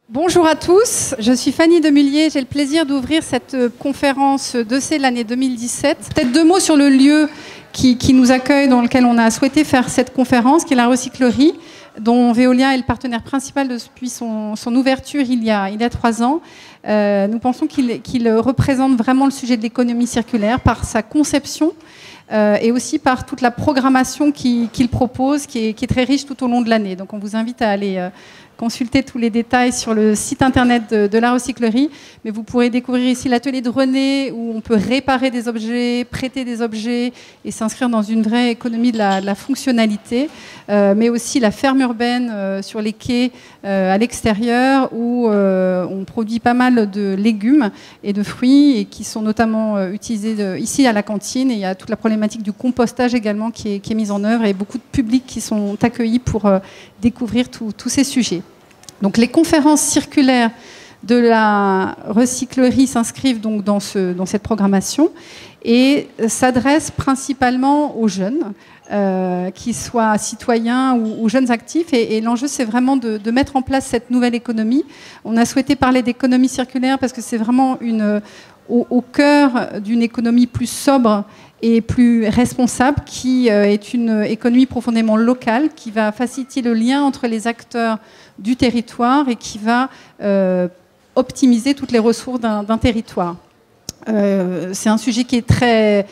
Bonjour à tous, je suis Fanny Demullier, j'ai le plaisir d'ouvrir cette conférence d'EC de l'année 2017. Peut-être deux mots sur le lieu qui nous accueille, dans lequel on a souhaité faire cette conférence, qui est la recyclerie, dont Veolia est le partenaire principal depuis son ouverture il y a 3 ans. Nous pensons qu'il représente vraiment le sujet de l'économie circulaire par sa conception et aussi par toute la programmation qu'il propose, qui est très riche tout au long de l'année. Donc on vous invite à aller consulter tous les détails sur le site internet de la recyclerie, mais vous pourrez découvrir ici l'atelier de René, où on peut réparer des objets, prêter des objets et s'inscrire dans une vraie économie de la fonctionnalité, mais aussi la ferme urbaine sur les quais à l'extérieur, où on produit pas mal de légumes et de fruits, et qui sont notamment utilisés ici à la cantine. Et il y a toute la problématique du compostage également qui est mise en œuvre, et beaucoup de publics qui sont accueillis pour découvrir tous ces sujets. Donc les conférences circulaires de la recyclerie s'inscrivent donc dans cette programmation et s'adressent principalement aux jeunes, qu'ils soient citoyens ou jeunes actifs. Et l'enjeu, c'est vraiment de mettre en place cette nouvelle économie. On a souhaité parler d'économie circulaire parce que c'est vraiment au cœur d'une économie plus sobre et plus responsable, qui est une économie profondément locale, qui va faciliter le lien entre les acteurs du territoire et qui va optimiser toutes les ressources d'un territoire. C'est un sujet qui est très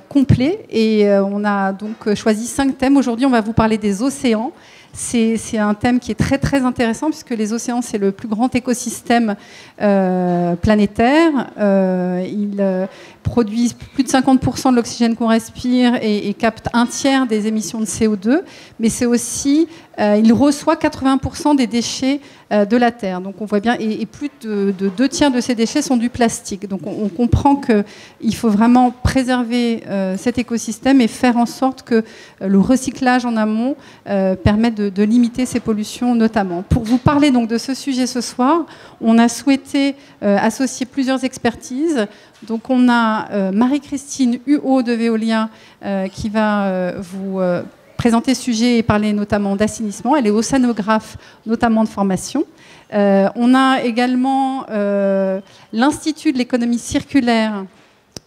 complet, et on a donc choisi 5 thèmes. Aujourd'hui, on va vous parler des océans. C'est un thème qui est très très intéressant, puisque les océans, c'est le plus grand écosystème planétaire. Ils produisent plus de 50% de l'oxygène qu'on respire et captent 1/3 des émissions de CO2, mais c'est aussi, il reçoit 80% des déchets de la Terre. Donc on voit bien, et plus de 2/3 de ces déchets sont du plastique. Donc on comprend qu'il faut vraiment préserver cet écosystème et faire en sorte que le recyclage en amont permette de limiter ces pollutions notamment. Pour vous parler donc de ce sujet ce soir, on a souhaité associer plusieurs expertises. Donc on a Marie-Christine Huot de Veolia qui va vous présenter ce sujet et parler notamment d'assainissement. Elle est océanographe, notamment de formation. On a également l'Institut de l'économie circulaire.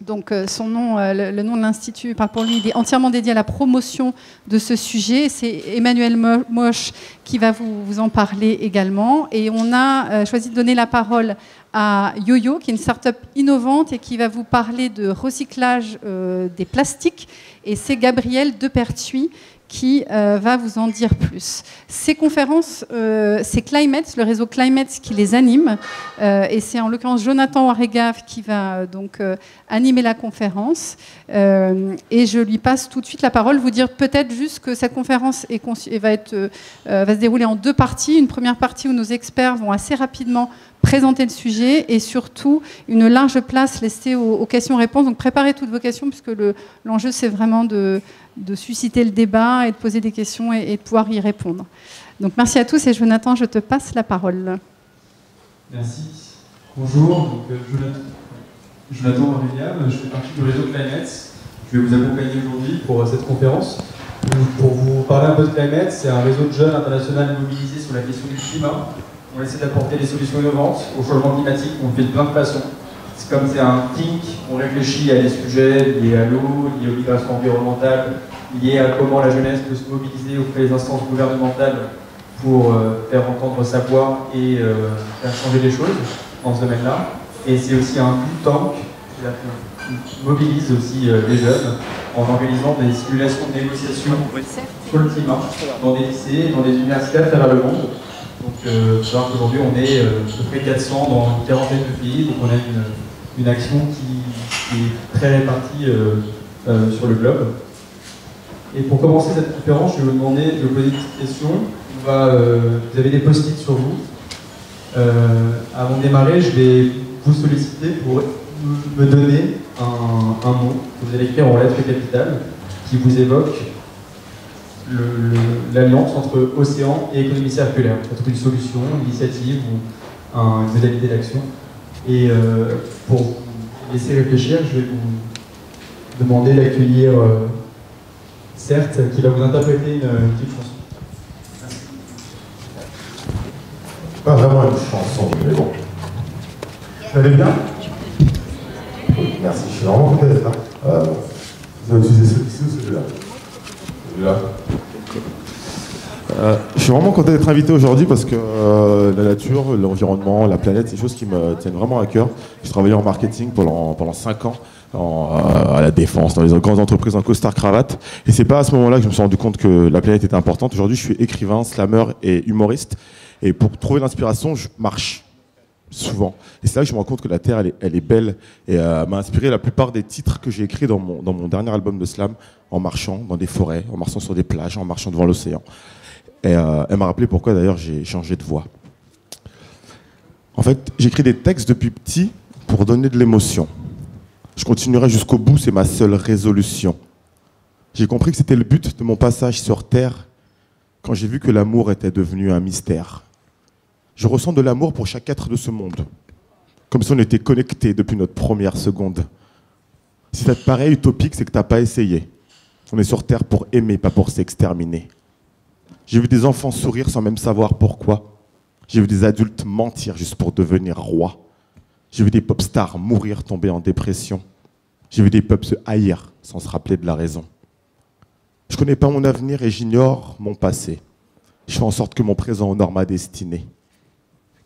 Donc son nom, le nom de l'Institut parle pour lui, il est entièrement dédié à la promotion de ce sujet. C'est Emmanuel Moche qui va vous en parler également. Et on a choisi de donner la parole à YoYo, qui est une start-up innovante et qui va vous parler de recyclage des plastiques. Et c'est Gabriel Depertuis qui va vous en dire plus. Ces conférences, c'est Climate, le réseau Climate qui les anime, et c'est en l'occurrence Jonathan Warrégave qui va donc animer la conférence. Et je lui passe tout de suite la parole, vous dire peut-être juste que cette conférence va se dérouler en 2 parties. Une première partie où nos experts vont assez rapidement présenter le sujet, et surtout une large place laissée aux questions-réponses. Donc préparez toutes vos questions, puisque l'enjeu c'est vraiment de susciter le débat et de poser des questions et de pouvoir y répondre. Donc merci à tous, et Jonathan, je te passe la parole. Merci. Bonjour, donc, Jonathan Warrégave, je fais partie du réseau Climate. Je vais vous accompagner aujourd'hui pour cette conférence. Pour vous parler un peu de Climate, c'est un réseau de jeunes international mobilisé sur la question du climat. On essaie d'apporter des solutions innovantes au changement climatique. On le fait de plein de façons. C'est comme c'est un think, on réfléchit à des sujets liés à l'eau, liés aux migrations environnementales, liés à comment la jeunesse peut se mobiliser auprès des instances gouvernementales pour faire entendre sa voix et faire changer les choses dans ce domaine-là. Et c'est aussi un think tank qui mobilise aussi les jeunes en organisant des simulations de négociations sur le climat dans des lycées, dans des universités à travers le monde. Donc, il faut savoir qu'aujourd'hui, on est à peu près 400 dans une quarantaine de pays, donc on a une action qui est très répartie sur le globe. Et pour commencer cette conférence, je vais vous poser une petite question. Vous avez des post-it sur vous. Avant de démarrer, je vais vous solliciter pour me donner un mot que vous allez écrire en lettres capitales qui vous évoque l'alliance entre océan et économie circulaire. Peut-être une solution, une initiative ou une modalité d'action. Et pour vous laisser réfléchir, je vais vous demander d'accueillir Certes, qui va vous interpréter une petite chanson. Merci. Pas vraiment une chanson, mais bon. Vous allez bien? Oui, merci, je suis vraiment content d'être là. Vous avez utilisé celui-ci ou celui-là? Celui-là. Je suis vraiment content d'être invité aujourd'hui parce que la nature, l'environnement, la planète, c'est des choses qui me tiennent vraiment à cœur. J'ai travaillé en marketing pendant 5 ans à la défense, dans les grandes entreprises en costard-cravate. Et c'est pas à ce moment-là que je me suis rendu compte que la planète était importante. Aujourd'hui, je suis écrivain, slammer et humoriste. Et pour trouver l'inspiration, je marche souvent. Et c'est là que je me rends compte que la Terre, elle est belle. Et m'a inspiré la plupart des titres que j'ai écrits dans mon dernier album de slam, en marchant dans des forêts, en marchant sur des plages, en marchant devant l'océan. Et elle m'a rappelé pourquoi d'ailleurs j'ai changé de voix. En fait, j'écris des textes depuis petit pour donner de l'émotion. Je continuerai jusqu'au bout, c'est ma seule résolution. J'ai compris que c'était le but de mon passage sur Terre quand j'ai vu que l'amour était devenu un mystère. Je ressens de l'amour pour chaque être de ce monde, comme si on était connectés depuis notre première seconde. Si ça te paraît utopique, c'est que t'as pas essayé. On est sur Terre pour aimer, pas pour s'exterminer. J'ai vu des enfants sourire sans même savoir pourquoi. J'ai vu des adultes mentir juste pour devenir roi. J'ai vu des pop stars mourir, tomber en dépression. J'ai vu des peuples se haïr sans se rappeler de la raison. Je connais pas mon avenir et j'ignore mon passé. Je fais en sorte que mon présent honore ma destinée.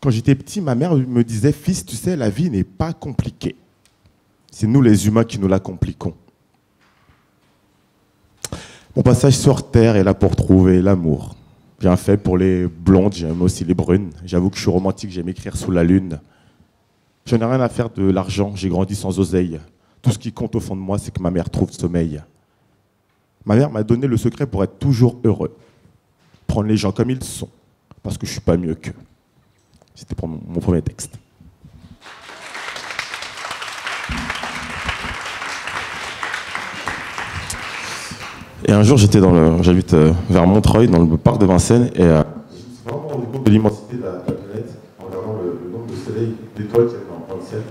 Quand j'étais petit, ma mère me disait « Fils, tu sais, la vie n'est pas compliquée. C'est nous les humains qui nous la compliquons. » Mon passage sur Terre est là pour trouver l'amour. Bien fait pour les blondes, j'aime aussi les brunes. J'avoue que je suis romantique, j'aime écrire sous la lune. Je n'ai rien à faire de l'argent, j'ai grandi sans oseille. Tout ce qui compte au fond de moi, c'est que ma mère trouve sommeil. Ma mère m'a donné le secret pour être toujours heureux. Prendre les gens comme ils sont, parce que je ne suis pas mieux qu'eux. C'était pour mon premier texte. Et un jour, j'habite vers Montreuil, dans le parc de Vincennes, et je me suis vraiment rendu compte de l'immensité de la planète en regardant le nombre de soleils, d'étoiles qu'il y avait dans le ciel.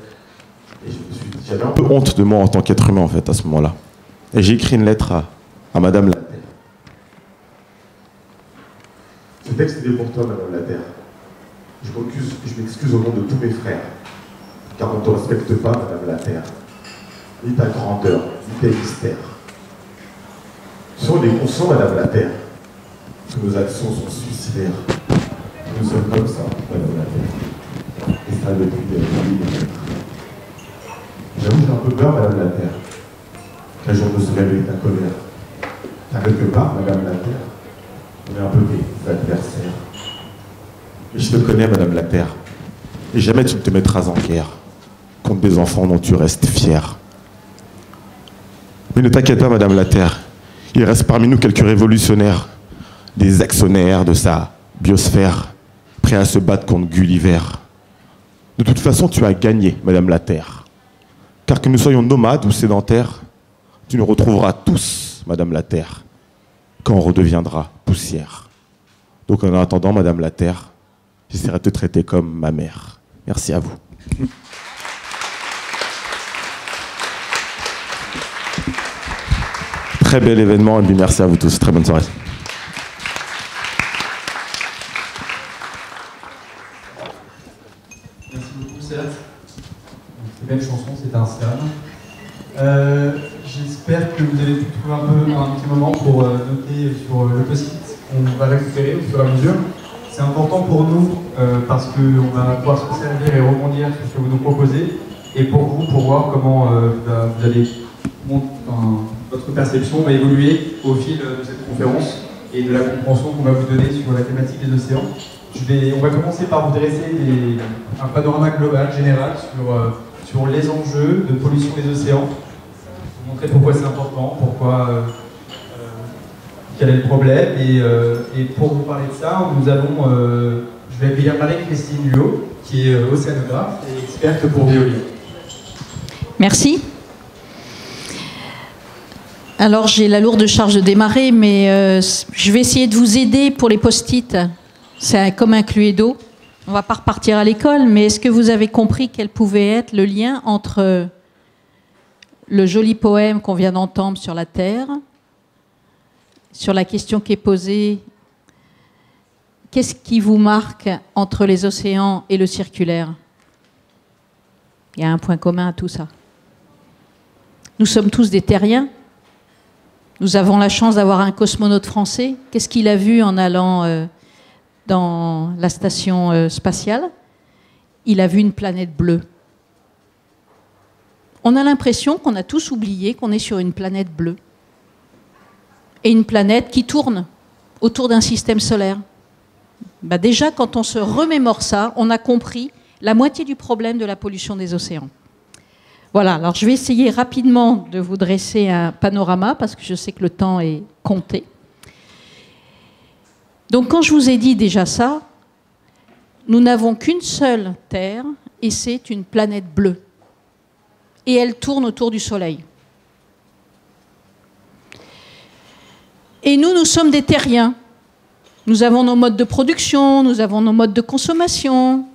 Et j'avais un peu honte de moi en tant qu'être humain, en fait, à ce moment-là. Et j'ai écrit une lettre à Madame la Terre. Ce texte est pour toi, Madame la Terre. Je m'excuse au nom de tous mes frères, car on ne te respecte pas, Madame la Terre. Ni ta grandeur, ni tes mystères. Soyons conscients, Madame la Terre, que nos actions sont suicidaires. Nous sommes comme ça, Madame la Terre. Et ça depuis des millénaires. J'avoue, j'ai un peu peur, Madame la Terre, qu'un jour ne se réveille ta colère. Car quelque part, Madame la Terre, on est un peu tes adversaires. Mais je te connais, Madame la Terre, et jamais tu ne te mettras en guerre contre des enfants dont tu restes fier. Mais ne t'inquiète pas, Madame la Terre, il reste parmi nous quelques révolutionnaires, des actionnaires de sa biosphère, prêts à se battre contre Gulliver. De toute façon, tu as gagné, Madame la Terre. Car que nous soyons nomades ou sédentaires, tu nous retrouveras tous, Madame la Terre, quand on redeviendra poussière. Donc en attendant, Madame la Terre, j'essaierai de te traiter comme ma mère. Merci à vous. Très bel événement et merci à vous tous. Très bonne soirée. Merci beaucoup, Serge. Très belle chanson, c'est un slam. J'espère que vous avez pu trouver un petit moment pour noter sur le post-it qu'on va récupérer au fur et à mesure. C'est important pour nous parce qu'on va pouvoir se servir et rebondir sur ce que vous nous proposez et pour vous, pour voir comment vous allez votre perception va évoluer au fil de cette conférence et de la compréhension qu'on va vous donner sur la thématique des océans. On va commencer par vous dresser un panorama global, général, sur les enjeux de pollution des océans, vous montrer pourquoi c'est important, quel est le problème, et pour vous parler de ça, nous allons, je vais accueillir Marie-Christine Luot, qui est océanographe et experte pour Veolia. Merci. Alors j'ai la lourde charge de démarrer, mais je vais essayer de vous aider pour les post-it. C'est comme un Cluedo. On ne va pas repartir à l'école, mais est-ce que vous avez compris quel pouvait être le lien entre le joli poème qu'on vient d'entendre sur la Terre, sur la question qui est posée, qu'est-ce qui vous marque entre les océans et le circulaire? Il y a un point commun à tout ça. Nous sommes tous des terriens. Nous avons la chance d'avoir un cosmonaute français. Qu'est-ce qu'il a vu en allant dans la station spatiale? Il a vu une planète bleue. On a l'impression qu'on a tous oublié qu'on est sur une planète bleue. Et une planète qui tourne autour d'un système solaire. Bah déjà, quand on se remémore ça, on a compris la moitié du problème de la pollution des océans. Voilà, alors je vais essayer rapidement de vous dresser un panorama, parce que je sais que le temps est compté. Donc quand je vous ai dit déjà ça, nous n'avons qu'une seule Terre, et c'est une planète bleue. Et elle tourne autour du Soleil. Et nous sommes des terriens. Nous avons nos modes de production, nous avons nos modes de consommation.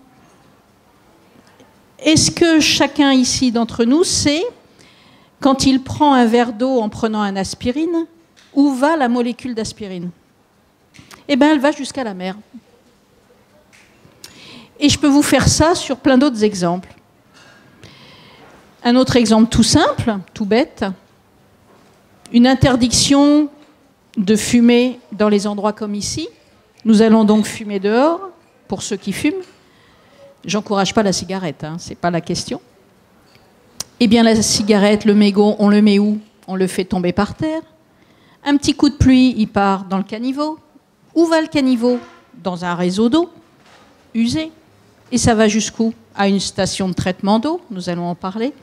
Est-ce que chacun ici d'entre nous sait, quand il prend un verre d'eau en prenant un aspirine, où va la molécule d'aspirine? Eh bien, elle va jusqu'à la mer. Et je peux vous faire ça sur plein d'autres exemples. Un autre exemple tout simple, tout bête, une interdiction de fumer dans les endroits comme ici. Nous allons donc fumer dehors, pour ceux qui fument. J'encourage pas la cigarette, hein, c'est pas la question. Eh bien, la cigarette, le mégot, on le met où? On le fait tomber par terre. Un petit coup de pluie, il part dans le caniveau. Où va le caniveau? Dans un réseau d'eau usé. Et ça va jusqu'où? À une station de traitement d'eau, nous allons en parler.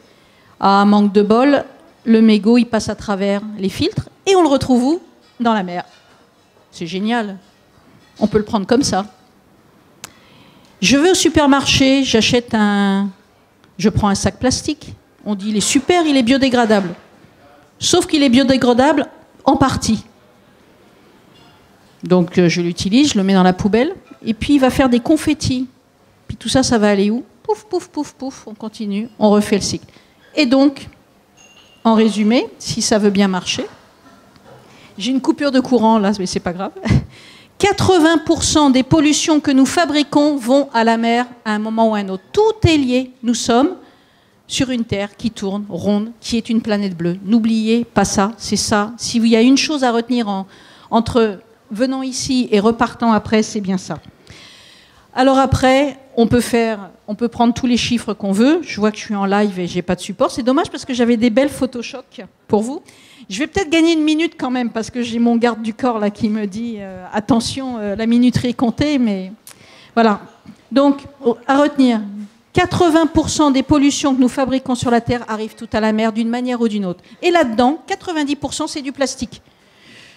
À un manque de bol, le mégot, il passe à travers les filtres et on le retrouve où? Dans la mer. C'est génial. On peut le prendre comme ça. Je vais au supermarché, je prends un sac plastique. On dit il est super, il est biodégradable. Sauf qu'il est biodégradable en partie. Donc je l'utilise, je le mets dans la poubelle, et puis il va faire des confettis. Puis tout ça, ça va aller où? Pouf, pouf, pouf, pouf, on continue, on refait le cycle. Et donc, en résumé, si ça veut bien marcher, j'ai une coupure de courant là, mais c'est pas grave. 80% des pollutions que nous fabriquons vont à la mer à un moment ou à un autre. Tout est lié. Nous sommes sur une Terre qui tourne, ronde, qui est une planète bleue. N'oubliez pas ça, c'est ça. S'il y a une chose à retenir entre venant ici et repartant après, c'est bien ça. Alors après, on peut prendre tous les chiffres qu'on veut. Je vois que je suis en live et j'ai pas de support. C'est dommage parce que j'avais des belles Photoshop pour vous. Je vais peut-être gagner une minute quand même parce que j'ai mon garde du corps là qui me dit attention, la minuterie est comptée, mais voilà. Donc, à retenir, 80% des pollutions que nous fabriquons sur la Terre arrivent toutes à la mer d'une manière ou d'une autre. Et là-dedans, 90% c'est du plastique.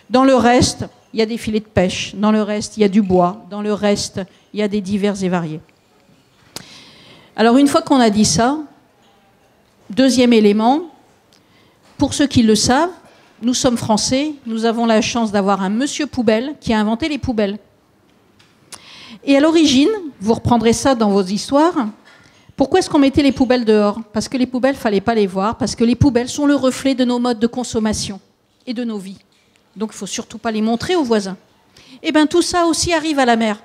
Dans le reste, il y a des filets de pêche. Dans le reste, il y a du bois. Dans le reste, il y a des divers et variés. Alors, une fois qu'on a dit ça, deuxième élément, pour ceux qui le savent, nous sommes français, nous avons la chance d'avoir un monsieur poubelle qui a inventé les poubelles. Et à l'origine, vous reprendrez ça dans vos histoires, pourquoi est-ce qu'on mettait les poubelles dehors? Parce que les poubelles, il ne fallait pas les voir, parce que les poubelles sont le reflet de nos modes de consommation et de nos vies. Donc il ne faut surtout pas les montrer aux voisins. Eh bien tout ça aussi arrive à la mer,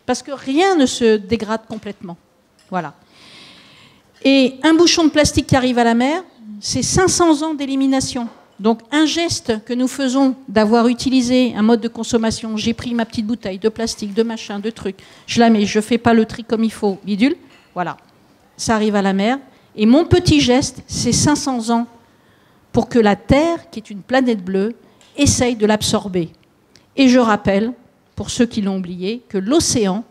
parce que rien ne se dégrade complètement. Voilà. Et un bouchon de plastique qui arrive à la mer, c'est 500 ans d'élimination. Donc un geste que nous faisons d'avoir utilisé un mode de consommation, j'ai pris ma petite bouteille de plastique, de machin, de trucs, je la mets, je ne fais pas le tri comme il faut, bidule, voilà, ça arrive à la mer. Et mon petit geste, c'est 500 ans pour que la Terre, qui est une planète bleue, essaye de l'absorber. Et je rappelle, pour ceux qui l'ont oublié, que l'océan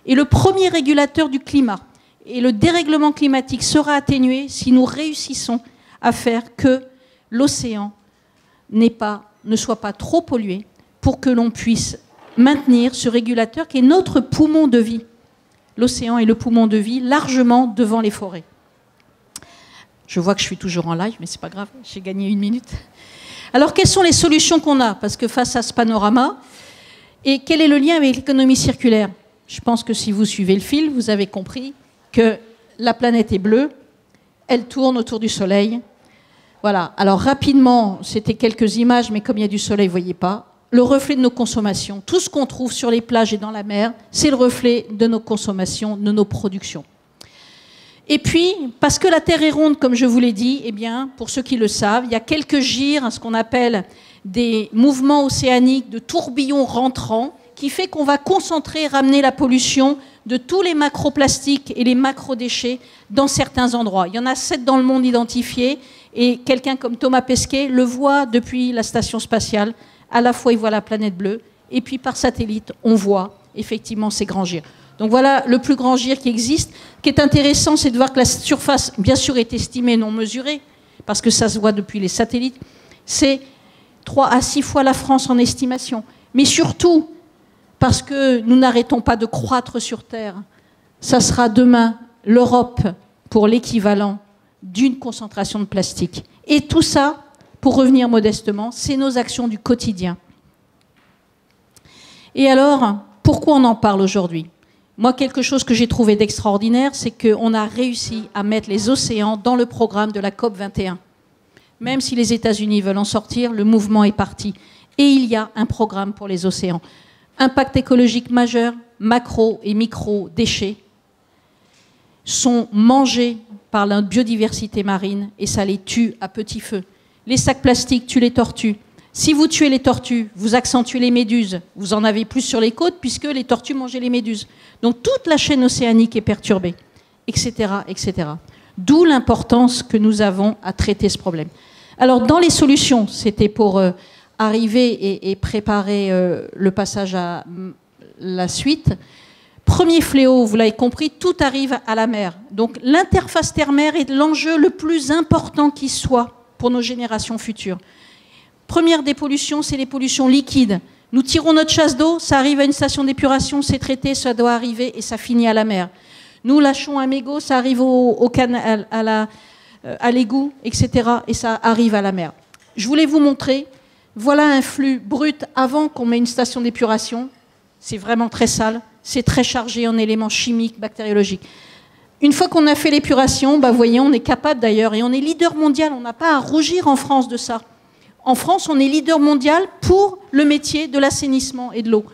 est le premier régulateur du climat. Et le dérèglement climatique sera atténué si nous réussissons à faire que l'océan ne soit pas trop pollué pour que l'on puisse maintenir ce régulateur qui est notre poumon de vie. L'océan est le poumon de vie largement devant les forêts. Je vois que je suis toujours en live, mais c'est pas grave, j'ai gagné une minute. Alors, quelles sont les solutions qu'on a? Parce que face à ce panorama, et quel est le lien avec l'économie circulaire? Je pense que si vous suivez le fil, vous avez compris que la planète est bleue, elle tourne autour du Soleil. Voilà. Alors, rapidement, c'était quelques images, mais comme il y a du soleil, vous ne voyez pas. le reflet de nos consommations. Tout ce qu'on trouve sur les plages et dans la mer, c'est le reflet de nos consommations, de nos productions. Et puis, parce que la Terre est ronde, comme je vous l'ai dit, eh bien, pour ceux qui le savent, il y a quelques gyres, ce qu'on appelle des mouvements océaniques de tourbillons rentrants, qui fait qu'on va concentrer, ramener la pollution de tous les macroplastiques et les macrodéchets dans certains endroits. Il y en a 7 dans le monde identifiés, et quelqu'un comme Thomas Pesquet le voit depuis la station spatiale. À la fois, il voit la planète bleue, et puis par satellite, on voit effectivement ces grands gyres. Donc voilà le plus grand gyre qui existe. Ce qui est intéressant, c'est de voir que la surface, bien sûr, est estimée, non mesurée, parce que ça se voit depuis les satellites. C'est 3 à 6 fois la France en estimation. Mais surtout, parce que nous n'arrêtons pas de croître sur Terre, ça sera demain l'Europe pour l'équivalent d'une concentration de plastique. Et tout ça, pour revenir modestement, c'est nos actions du quotidien. Et alors, pourquoi on en parle aujourd'hui ? Moi, quelque chose que j'ai trouvé d'extraordinaire, c'est qu'on a réussi à mettre les océans dans le programme de la COP 21. Même si les États-Unis veulent en sortir, le mouvement est parti. Et il y a un programme pour les océans. Impact écologique majeur, macro et micro déchets sont mangés par la biodiversité marine et ça les tue à petit feu. Les sacs plastiques tuent les tortues. Si vous tuez les tortues, vous accentuez les méduses. Vous en avez plus sur les côtes puisque les tortues mangeaient les méduses. Donc toute la chaîne océanique est perturbée, etc., etc. D'où l'importance que nous avons à traiter ce problème. Alors dans les solutions, c'était pour arriver et préparer le passage à la suite. Premier fléau, vous l'avez compris, tout arrive à la mer. Donc l'interface terre-mer est l'enjeu le plus important qui soit pour nos générations futures. Première des pollutions, c'est les pollutions liquides. Nous tirons notre chasse d'eau, ça arrive à une station d'épuration, c'est traité, ça doit arriver et ça finit à la mer. Nous lâchons un mégot, ça arrive au canal, à l'égout, etc. et ça arrive à la mer. Je voulais vous montrer, voilà un flux brut avant qu'on mette une station d'épuration. C'est vraiment très sale, c'est très chargé en éléments chimiques, bactériologiques. Une fois qu'on a fait l'épuration, vous voyez, on est capable d'ailleurs, et on est leader mondial, on n'a pas à rougir en France de ça. En France, on est leader mondial pour le métier de l'assainissement et de l'eau.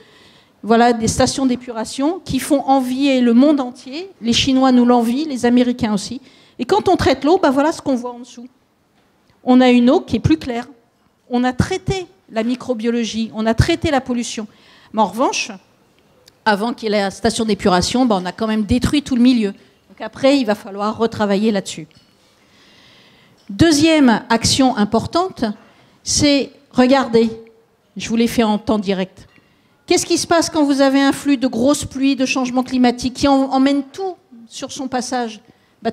Voilà des stations d'épuration qui font envier le monde entier. Les Chinois nous l'envient, les Américains aussi. Et quand on traite l'eau, voilà ce qu'on voit en dessous. On a une eau qui est plus claire. On a traité la microbiologie, on a traité la pollution. Mais en revanche, avant qu'il y ait la station d'épuration, on a quand même détruit tout le milieu. Donc après, il va falloir retravailler là-dessus. Deuxième action importante, c'est, regardez, je vous l'ai fait en temps direct. Qu'est-ce qui se passe quand vous avez un flux de grosses pluies, de changements climatiques qui emmène tout sur son passage ?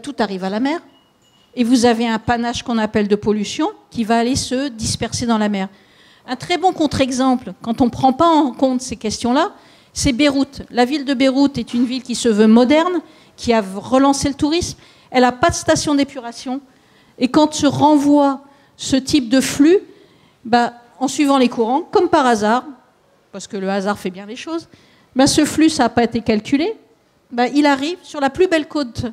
Tout arrive à la mer. Et vous avez un panache qu'on appelle de pollution qui va aller se disperser dans la mer. Un très bon contre-exemple, quand on ne prend pas en compte ces questions-là, c'est Beyrouth. La ville de Beyrouth est une ville qui se veut moderne, qui a relancé le tourisme. Elle n'a pas de station d'épuration. Et quand se renvoie ce type de flux, en suivant les courants, comme par hasard, parce que le hasard fait bien les choses, ce flux, ça n'a pas été calculé, il arrive sur la plus belle côte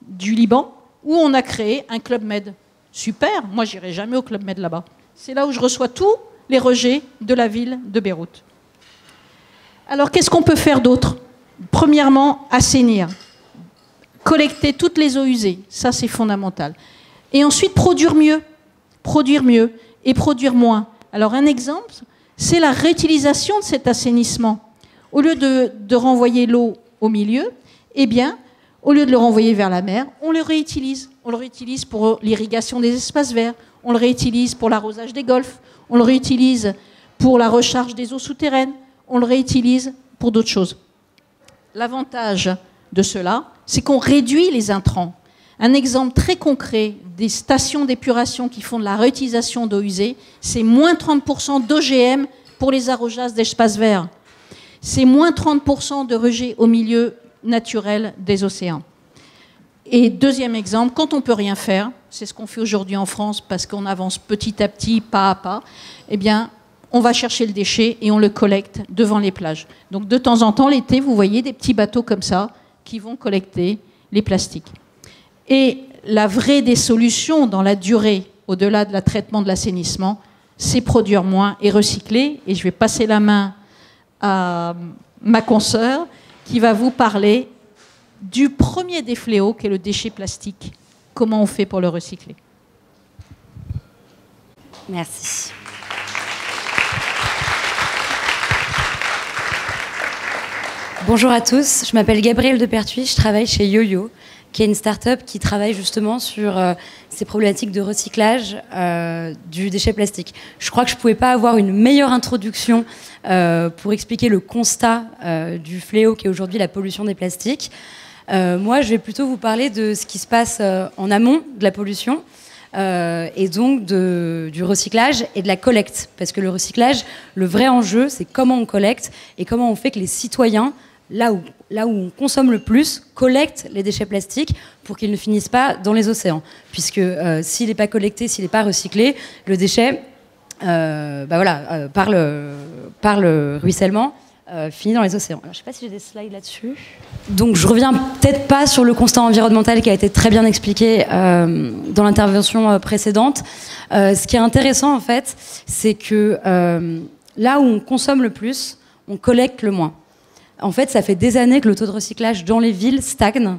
du Liban, où on a créé un Club Med. Super, moi j'irai jamais au Club Med là-bas. C'est là où je reçois tous les rejets de la ville de Beyrouth. Alors qu'est-ce qu'on peut faire d'autre ? Premièrement, assainir. Collecter toutes les eaux usées, ça c'est fondamental. Et ensuite, produire mieux et produire moins. Alors un exemple, c'est la réutilisation de cet assainissement. Au lieu de renvoyer l'eau au milieu, au lieu de le renvoyer vers la mer, on le réutilise. On le réutilise pour l'irrigation des espaces verts, on le réutilise pour l'arrosage des golfs, on le réutilise pour la recharge des eaux souterraines, on le réutilise pour d'autres choses. L'avantage de cela, c'est qu'on réduit les intrants. Un exemple très concret des stations d'épuration qui font de la réutilisation d'eau usée, c'est moins 30% d'OGM pour les arrosages d'espaces verts. C'est moins 30% de rejet au milieu naturel des océans. Et deuxième exemple, quand on ne peut rien faire, c'est ce qu'on fait aujourd'hui en France parce qu'on avance petit à petit, pas à pas, on va chercher le déchet et on le collecte devant les plages. Donc de temps en temps, l'été, vous voyez des petits bateaux comme ça qui vont collecter les plastiques. Et la vraie des solutions dans la durée, au-delà de la traitement de l'assainissement, c'est produire moins et recycler. Et je vais passer la main à ma consoeur qui va vous parler du premier des fléaux, qui est le déchet plastique. Comment on fait pour le recycler? Merci. Bonjour à tous, je m'appelle Gabrielle Depertuis, je travaille chez YoYo, qui est une start-up qui travaille justement sur ces problématiques de recyclage du déchet plastique. Je crois que je ne pouvais pas avoir une meilleure introduction pour expliquer le constat du fléau qui est aujourd'hui la pollution des plastiques. Moi, je vais plutôt vous parler de ce qui se passe en amont de la pollution et donc du recyclage et de la collecte. Parce que le recyclage, le vrai enjeu, c'est comment on collecte et comment on fait que les citoyens, là où on consomme le plus, collectent les déchets plastiques pour qu'ils ne finissent pas dans les océans. Puisque s'il n'est pas collecté, s'il n'est pas recyclé, le déchet, par le ruissellement, finit dans les océans. Alors, je ne sais pas si j'ai des slides là-dessus. Donc je reviens peut-être pas sur le constat environnemental qui a été très bien expliqué dans l'intervention précédente. Ce qui est intéressant en fait, c'est que là où on consomme le plus, on collecte le moins. En fait, ça fait des années que le taux de recyclage dans les villes stagne,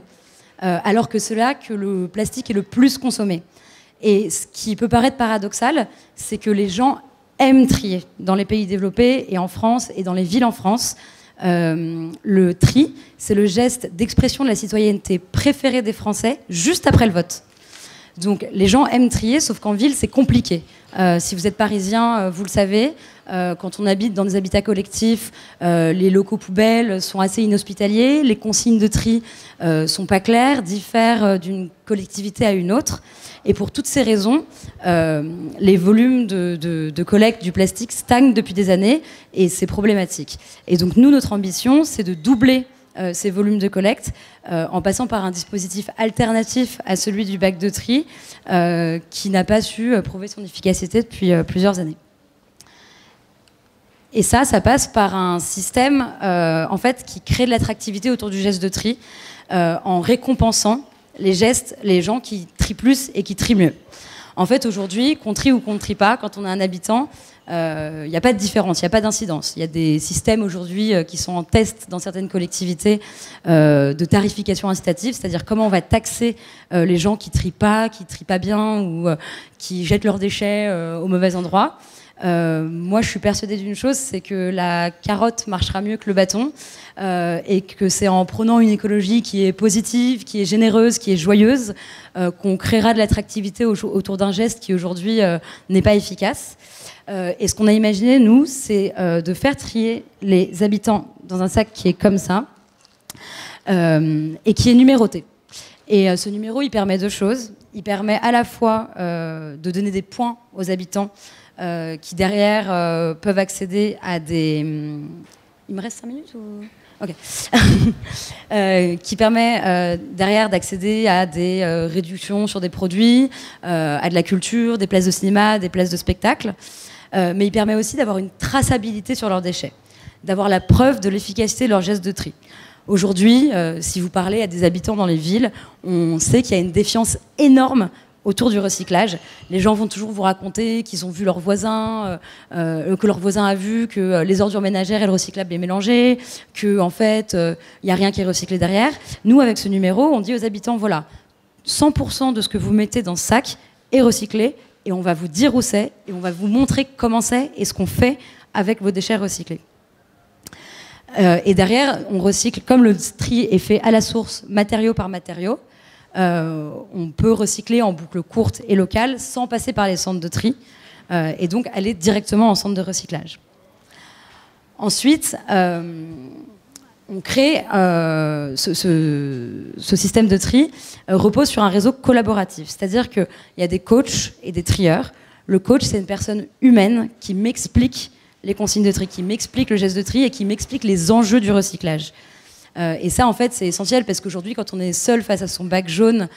alors que c'est là que le plastique est le plus consommé. Et ce qui peut paraître paradoxal, c'est que les gens aiment trier dans les pays développés et en France et dans les villes en France. Le tri, c'est le geste d'expression de la citoyenneté préféré des Français juste après le vote. Donc les gens aiment trier, sauf qu'en ville, c'est compliqué. Si vous êtes parisien, vous le savez, quand on habite dans des habitats collectifs, les locaux poubelles sont assez inhospitaliers, les consignes de tri sont pas claires, diffèrent d'une collectivité à une autre. Et pour toutes ces raisons, les volumes de collecte du plastique stagnent depuis des années et c'est problématique. Et donc nous, notre ambition, c'est de doubler ces volumes de collecte en passant par un dispositif alternatif à celui du bac de tri qui n'a pas su prouver son efficacité depuis plusieurs années. Et ça passe par un système en fait, qui crée de l'attractivité autour du geste de tri en récompensant les gens qui trient plus et qui trient mieux. En fait, aujourd'hui, qu'on trie ou qu'on ne trie pas, quand on est un habitant, il n'y a pas de différence, il n'y a pas d'incidence. Il y a des systèmes aujourd'hui qui sont en test dans certaines collectivités de tarification incitative, c'est-à-dire comment on va taxer les gens qui trient pas bien ou qui jettent leurs déchets au mauvais endroit. Moi, je suis persuadée d'une chose, c'est que la carotte marchera mieux que le bâton et que c'est en prônant une écologie qui est positive, qui est généreuse, qui est joyeuse, qu'on créera de l'attractivité autour d'un geste qui aujourd'hui n'est pas efficace. Et ce qu'on a imaginé, nous, c'est de faire trier les habitants dans un sac qui est comme ça et qui est numéroté. Et ce numéro, il permet deux choses. Il permet à la fois de donner des points aux habitants qui derrière peuvent accéder à des... Il me reste 5 minutes ou... Ok. Qui permet derrière d'accéder à des réductions sur des produits, à de la culture, des places de cinéma, des places de spectacle. Mais il permet aussi d'avoir une traçabilité sur leurs déchets, d'avoir la preuve de l'efficacité de leur geste de tri. Aujourd'hui, si vous parlez à des habitants dans les villes, on sait qu'il y a une défiance énorme autour du recyclage. Les gens vont toujours vous raconter qu'ils ont vu leur voisin, que leur voisin a vu que les ordures ménagères et le recyclable est mélangé, que en fait, il n'y a rien qui est recyclé derrière. Nous, avec ce numéro, on dit aux habitants, voilà, 100% de ce que vous mettez dans ce sac est recyclé et on va vous dire où c'est et on va vous montrer comment c'est et ce qu'on fait avec vos déchets recyclés. Et derrière, on recycle, comme le tri est fait à la source, matériau par matériau, on peut recycler en boucle courte et locale sans passer par les centres de tri et donc aller directement en centre de recyclage. Ensuite, on crée ce système de tri repose sur un réseau collaboratif, c'est-à-dire qu'il y a des coachs et des trieurs. Le coach, c'est une personne humaine qui m'explique les consignes de tri, qui m'explique le geste de tri et qui m'explique les enjeux du recyclage. Et ça, en fait, c'est essentiel parce qu'aujourd'hui, quand on est seul face à son bac jaune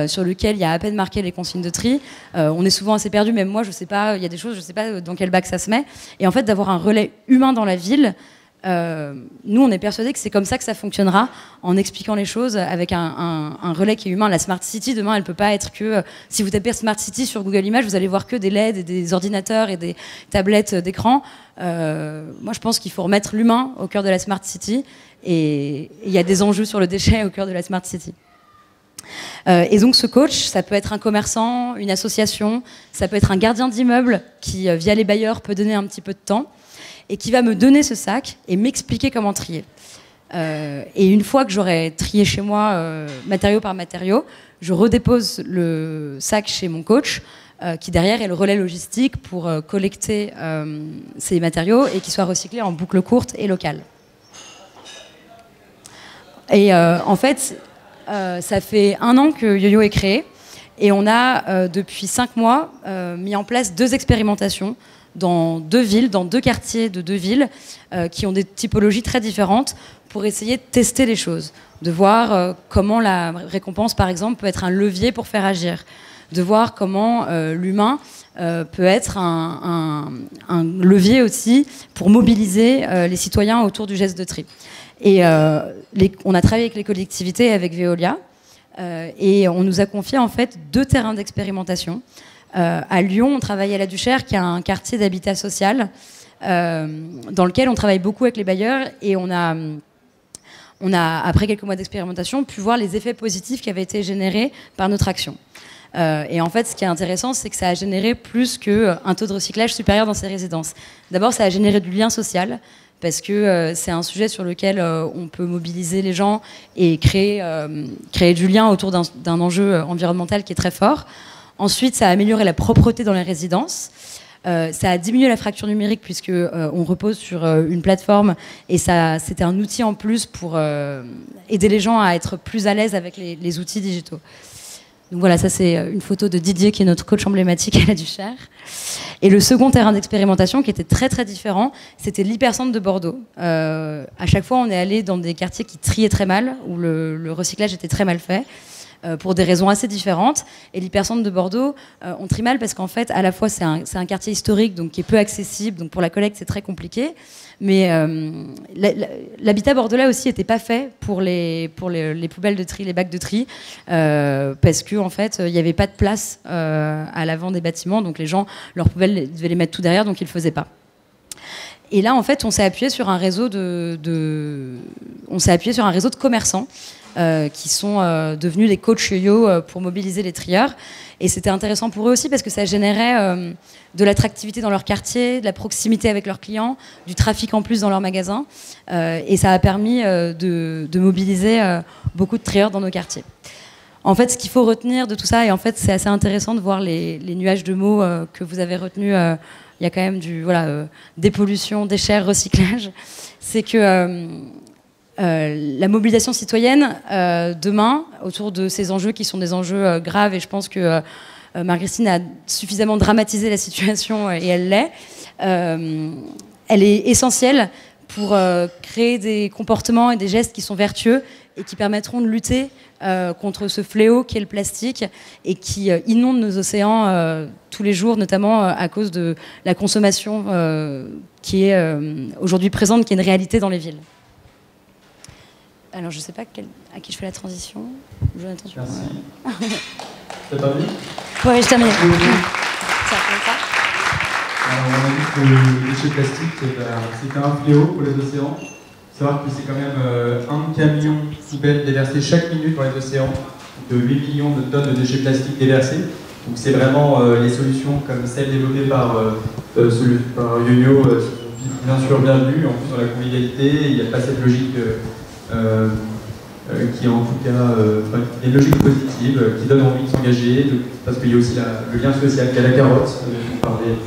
sur lequel il y a à peine marqué les consignes de tri, on est souvent assez perdu. Même moi, je sais pas, il y a des choses, je sais pas dans quel bac ça se met. Et en fait, d'avoir un relais humain dans la ville, Nous, on est persuadés que c'est comme ça que ça fonctionnera, en expliquant les choses avec un relais qui est humain. La Smart City, demain, elle ne peut pas être que... si vous tapez Smart City sur Google Images, vous allez voir que des LED et des ordinateurs et des tablettes d'écran. Moi, je pense qu'il faut remettre l'humain au cœur de la Smart City, et il y a des enjeux sur le déchet au cœur de la Smart City. Et donc ce coach, ça peut être un commerçant, une association, ça peut être un gardien d'immeuble qui, via les bailleurs, peut donner un petit peu de temps et qui va me donner ce sac et m'expliquer comment trier. Et une fois que j'aurai trié chez moi matériau par matériau, je redépose le sac chez mon coach qui derrière est le relais logistique pour collecter ces matériaux et qui soient recyclés en boucle courte et locale. Et en fait, ça fait 1 an que YoYo est créé et on a depuis 5 mois mis en place 2 expérimentations dans 2 villes, dans 2 quartiers de 2 villes qui ont des typologies très différentes pour essayer de tester les choses, de voir comment la récompense par exemple peut être un levier pour faire agir, de voir comment l'humain peut être un levier aussi pour mobiliser les citoyens autour du geste de tri. Et on a travaillé avec les collectivités et avec Veolia et on nous a confié en fait 2 terrains d'expérimentation. À Lyon, on travaille à la Duchère, qui est un quartier d'habitat social dans lequel on travaille beaucoup avec les bailleurs et on a, après quelques mois d'expérimentation, pu voir les effets positifs qui avaient été générés par notre action. Et en fait, ce qui est intéressant, c'est que ça a généré plus qu'un taux de recyclage supérieur dans ces résidences. D'abord, ça a généré du lien social, parce que c'est un sujet sur lequel on peut mobiliser les gens et créer du lien autour d'un enjeu environnemental qui est très fort. Ensuite, ça a amélioré la propreté dans les résidences. Ça a diminué la fracture numérique puisque on repose sur une plateforme et c'était un outil en plus pour aider les gens à être plus à l'aise avec les outils digitaux. Donc voilà, ça c'est une photo de Didier qui est notre coach emblématique à la Duchère. Et le second terrain d'expérimentation qui était très très différent, c'était l'hypercentre de Bordeaux. À chaque fois, on est allé dans des quartiers qui triaient très mal, où le recyclage était très mal fait. Pour des raisons assez différentes. Et l'hypercentre de Bordeaux, on trie mal parce qu'en fait, à la fois, c'est un quartier historique donc, qui est peu accessible, donc pour la collecte, c'est très compliqué. Mais l'habitat bordelais aussi n'était pas fait pour les poubelles de tri, les bacs de tri, parce qu'en fait, il n'y avait pas de place à l'avant des bâtiments, donc les gens, leurs poubelles, ils devaient les mettre tout derrière, donc ils ne le faisaient pas. Et là, en fait, on s'est appuyé sur un réseau de commerçants qui sont devenus les coachs YoYo pour mobiliser les trieurs. Et c'était intéressant pour eux aussi parce que ça générait de l'attractivité dans leur quartier, de la proximité avec leurs clients, du trafic en plus dans leurs magasins. Et ça a permis de mobiliser beaucoup de trieurs dans nos quartiers. En fait, ce qu'il faut retenir de tout ça, et en fait, c'est assez intéressant de voir les nuages de mots que vous avez retenus. Il y a quand même dépollution, déchets, recyclage. C'est que la mobilisation citoyenne, demain, autour de ces enjeux qui sont des enjeux graves, et je pense que Marie-Christine a suffisamment dramatisé la situation, et elle l'est, elle est essentielle pour créer des comportements et des gestes qui sont vertueux et qui permettront de lutter contre ce fléau qui est le plastique et qui inonde nos océans tous les jours, notamment à cause de la consommation qui est aujourd'hui présente, qui est une réalité dans les villes. Alors, je ne sais pas à qui je fais la transition. Jonathan, tu Merci. T'as terminé ? Oui, je termine. Alors, on a vu que le déchet plastique, c'est un fléau pour les océans. Il faut savoir que c'est quand même 1 camion poubelle déversé chaque minute dans les océans, de 8 millions de tonnes de déchets plastiques déversés. Donc c'est vraiment les solutions comme celles développées par YoYo sont bien sûr bienvenues. En plus, dans la convivialité, il n'y a pas cette logique qui est en tout cas une logique positive, qui donne envie de s'engager, parce qu'il y a aussi le lien social, qui a la carotte, dont parlait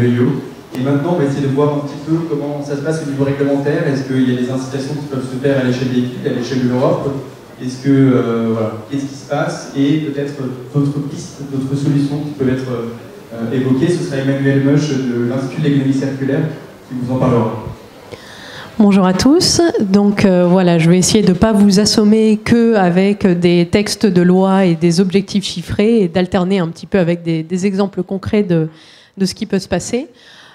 YoYo. Et maintenant, on va essayer de voir un petit peu comment ça se passe au niveau réglementaire. Est-ce qu'il y a des incitations qui peuvent se faire à l'échelle des villes, à l'échelle de l'Europe? Est-ce que, qu'est-ce qui se passe? Et peut-être d'autres pistes, d'autres solutions qui peuvent être évoquées. Ce sera Emmanuel Meuch de l'Institut de l'économie circulaire qui vous en parlera. Bonjour à tous. Donc voilà, je vais essayer de ne pas vous assommer qu'avec des textes de loi et des objectifs chiffrés et d'alterner un petit peu avec des exemples concrets de ce qui peut se passer.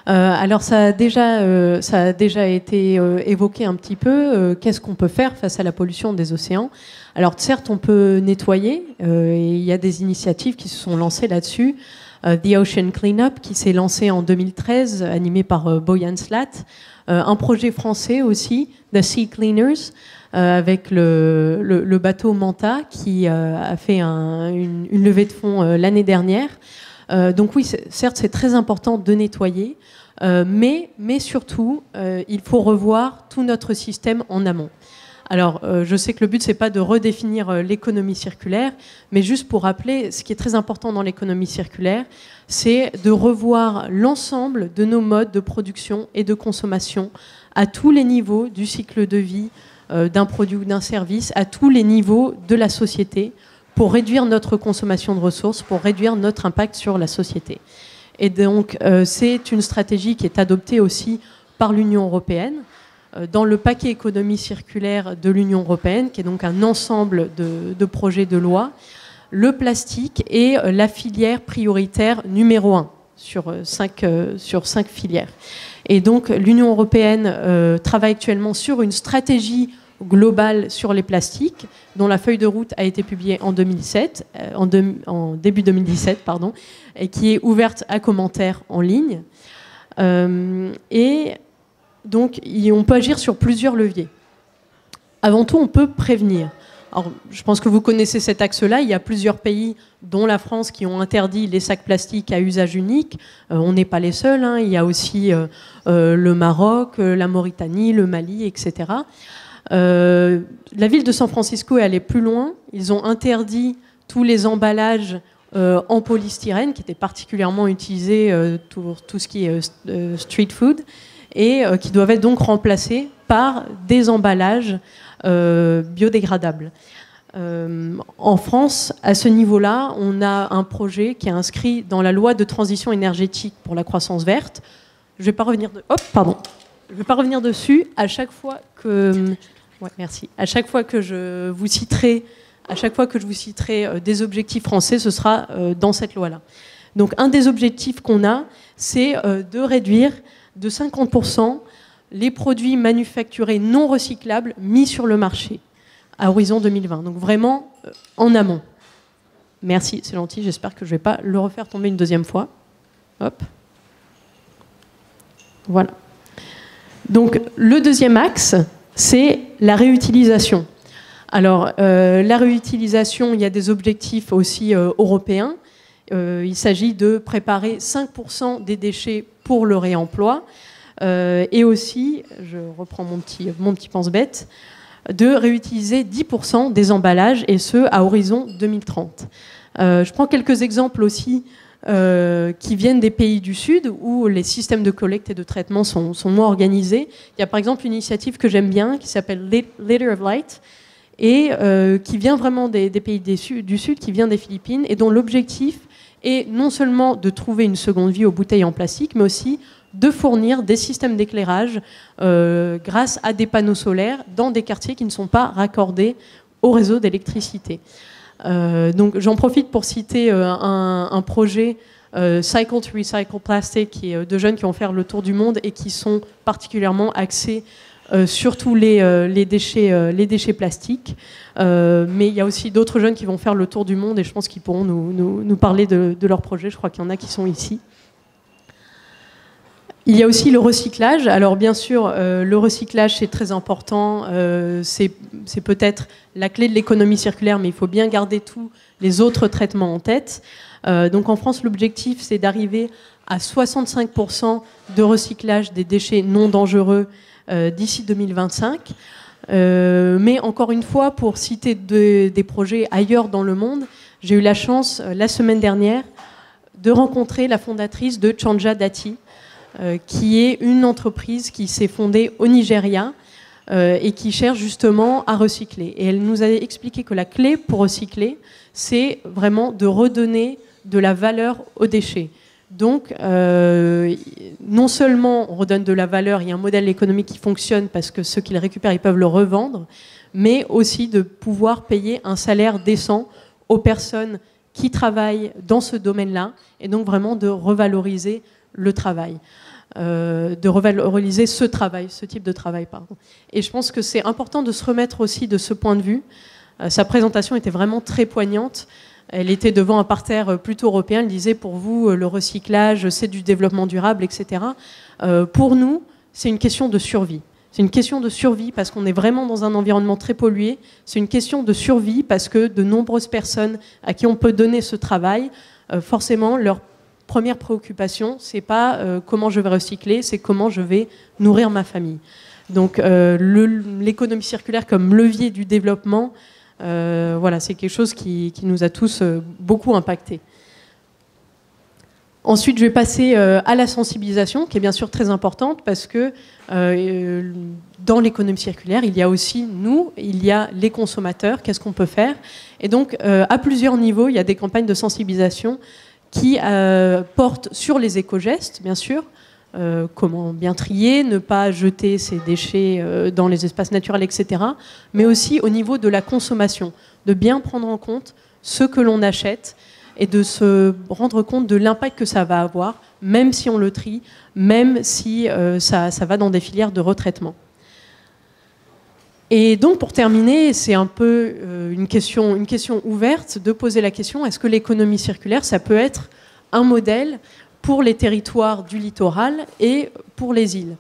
Alors ça a déjà été évoqué un petit peu. Qu'est-ce qu'on peut faire face à la pollution des océans? Alors certes, on peut nettoyer, et il y a des initiatives qui se sont lancées là-dessus. The Ocean Cleanup, qui s'est lancé en 2013, animé par Boyan Slat. Un projet français aussi, The Sea Cleaners, avec le bateau Manta, qui a fait une levée de fonds l'année dernière. Donc oui, certes, c'est très important de nettoyer, mais surtout, il faut revoir tout notre système en amont. Alors, je sais que le but, c'est pas de redéfinir l'économie circulaire, mais juste pour rappeler, ce qui est très important dans l'économie circulaire, c'est de revoir l'ensemble de nos modes de production et de consommation à tous les niveaux du cycle de vie d'un produit ou d'un service, à tous les niveaux de la société, pour réduire notre consommation de ressources, pour réduire notre impact sur la société. Et donc, c'est une stratégie qui est adoptée aussi par l'Union européenne, dans le paquet économie circulaire de l'Union européenne, qui est donc un ensemble de projets de loi. Le plastique est la filière prioritaire numéro 1 sur 5 filières. Et donc, l'Union européenne travaille actuellement sur une stratégie globale sur les plastiques, dont la feuille de route a été publiée en 2007, en début 2017, pardon, et qui est ouverte à commentaires en ligne. Et donc, on peut agir sur plusieurs leviers. Avant tout, on peut prévenir. Alors, je pense que vous connaissez cet axe-là. Il y a plusieurs pays, dont la France, qui ont interdit les sacs plastiques à usage unique. On n'est pas les seuls. Hein. Il y a aussi le Maroc, la Mauritanie, le Mali, etc. La ville de San Francisco est allée plus loin. Ils ont interdit tous les emballages en polystyrène, qui étaient particulièrement utilisés pour tout ce qui est street food, et qui doivent être donc remplacés par des emballages biodégradables. En France, à ce niveau-là, on a un projet qui est inscrit dans la loi de transition énergétique pour la croissance verte. Je ne vais pas revenir Je vais pas revenir dessus. À chaque fois que je vous citerai des objectifs français, ce sera dans cette loi-là. Donc, un des objectifs qu'on a, c'est de réduire de 50% les produits manufacturés non recyclables mis sur le marché à horizon 2020. Donc vraiment en amont. Merci, c'est gentil. J'espère que je ne vais pas le refaire tomber une deuxième fois. Hop. Voilà. Donc le deuxième axe, c'est la réutilisation. Alors la réutilisation, il y a des objectifs aussi européens. Il s'agit de préparer 5% des déchets pour le réemploi. Et aussi, je reprends mon petit pense-bête, de réutiliser 10% des emballages, et ce, à horizon 2030. Je prends quelques exemples aussi qui viennent des pays du Sud, où les systèmes de collecte et de traitement sont moins organisés. Il y a par exemple une initiative que j'aime bien, qui s'appelle Litter of Light, et qui vient vraiment des pays du Sud, qui vient des Philippines, et dont l'objectif est non seulement de trouver une seconde vie aux bouteilles en plastique, mais aussi de fournir des systèmes d'éclairage grâce à des panneaux solaires dans des quartiers qui ne sont pas raccordés au réseau d'électricité. Donc j'en profite pour citer un projet Cycle to Recycle Plastic, qui est de jeunes qui vont faire le tour du monde et qui sont particulièrement axés sur tous les déchets plastiques. Mais il y a aussi d'autres jeunes qui vont faire le tour du monde, et je pense qu'ils pourront nous parler de leur projet. Je crois qu'il y en a qui sont ici. Il y a aussi le recyclage. Alors bien sûr, le recyclage, c'est très important. C'est peut-être la clé de l'économie circulaire, mais il faut bien garder tous les autres traitements en tête. Donc en France, l'objectif, c'est d'arriver à 65% de recyclage des déchets non dangereux d'ici 2025. Mais encore une fois, pour citer des projets ailleurs dans le monde, j'ai eu la chance, la semaine dernière, de rencontrer la fondatrice de Chanja Dati, qui est une entreprise qui s'est fondée au Nigeria et qui cherche justement à recycler. Et elle nous a expliqué que la clé pour recycler, c'est vraiment de redonner de la valeur aux déchets. Donc, non seulement on redonne de la valeur, il y a un modèle économique qui fonctionne parce que ceux qui le récupèrent, ils peuvent le revendre, mais aussi de pouvoir payer un salaire décent aux personnes qui travaillent dans ce domaine-là, et donc vraiment de revaloriser le travail. de revaloriser ce travail, ce type de travail. Pardon. Et je pense que c'est important de se remettre aussi de ce point de vue. Sa présentation était vraiment très poignante. Elle était devant un parterre plutôt européen. Elle disait, pour vous, le recyclage, c'est du développement durable, etc. Pour nous, c'est une question de survie. C'est une question de survie parce qu'on est vraiment dans un environnement très pollué. C'est une question de survie parce que de nombreuses personnes à qui on peut donner ce travail, forcément, leur première préoccupation, c'est pas comment je vais recycler, c'est comment je vais nourrir ma famille. Donc l'économie circulaire comme levier du développement, voilà, c'est quelque chose qui nous a tous beaucoup impactés. Ensuite, je vais passer à la sensibilisation, qui est bien sûr très importante, parce que dans l'économie circulaire, il y a aussi nous, il y a les consommateurs, qu'est-ce qu'on peut faire? Et donc, à plusieurs niveaux, il y a des campagnes de sensibilisation qui portent sur les éco-gestes, bien sûr, comment bien trier, ne pas jeter ses déchets dans les espaces naturels, etc., mais aussi au niveau de la consommation, de bien prendre en compte ce que l'on achète, et de se rendre compte de l'impact que ça va avoir, même si on le trie, même si ça va dans des filières de retraitement. Et donc, pour terminer, c'est un peu une question ouverte de poser la question, est-ce que l'économie circulaire, ça peut être un modèle pour les territoires du littoral et pour les îles?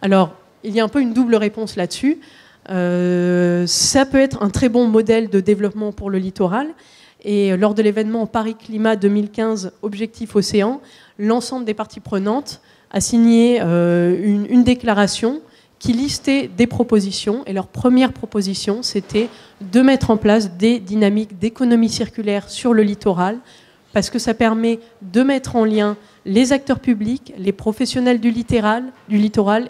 Alors, il y a un peu une double réponse là-dessus. Ça peut être un très bon modèle de développement pour le littoral. Et lors de l'événement Paris Climat 2015, Objectif Océan, l'ensemble des parties prenantes a signé une déclaration qui listait des propositions. Et leur première proposition, c'était de mettre en place des dynamiques d'économie circulaire sur le littoral, parce que ça permet de mettre en lien les acteurs publics, les professionnels du littoral,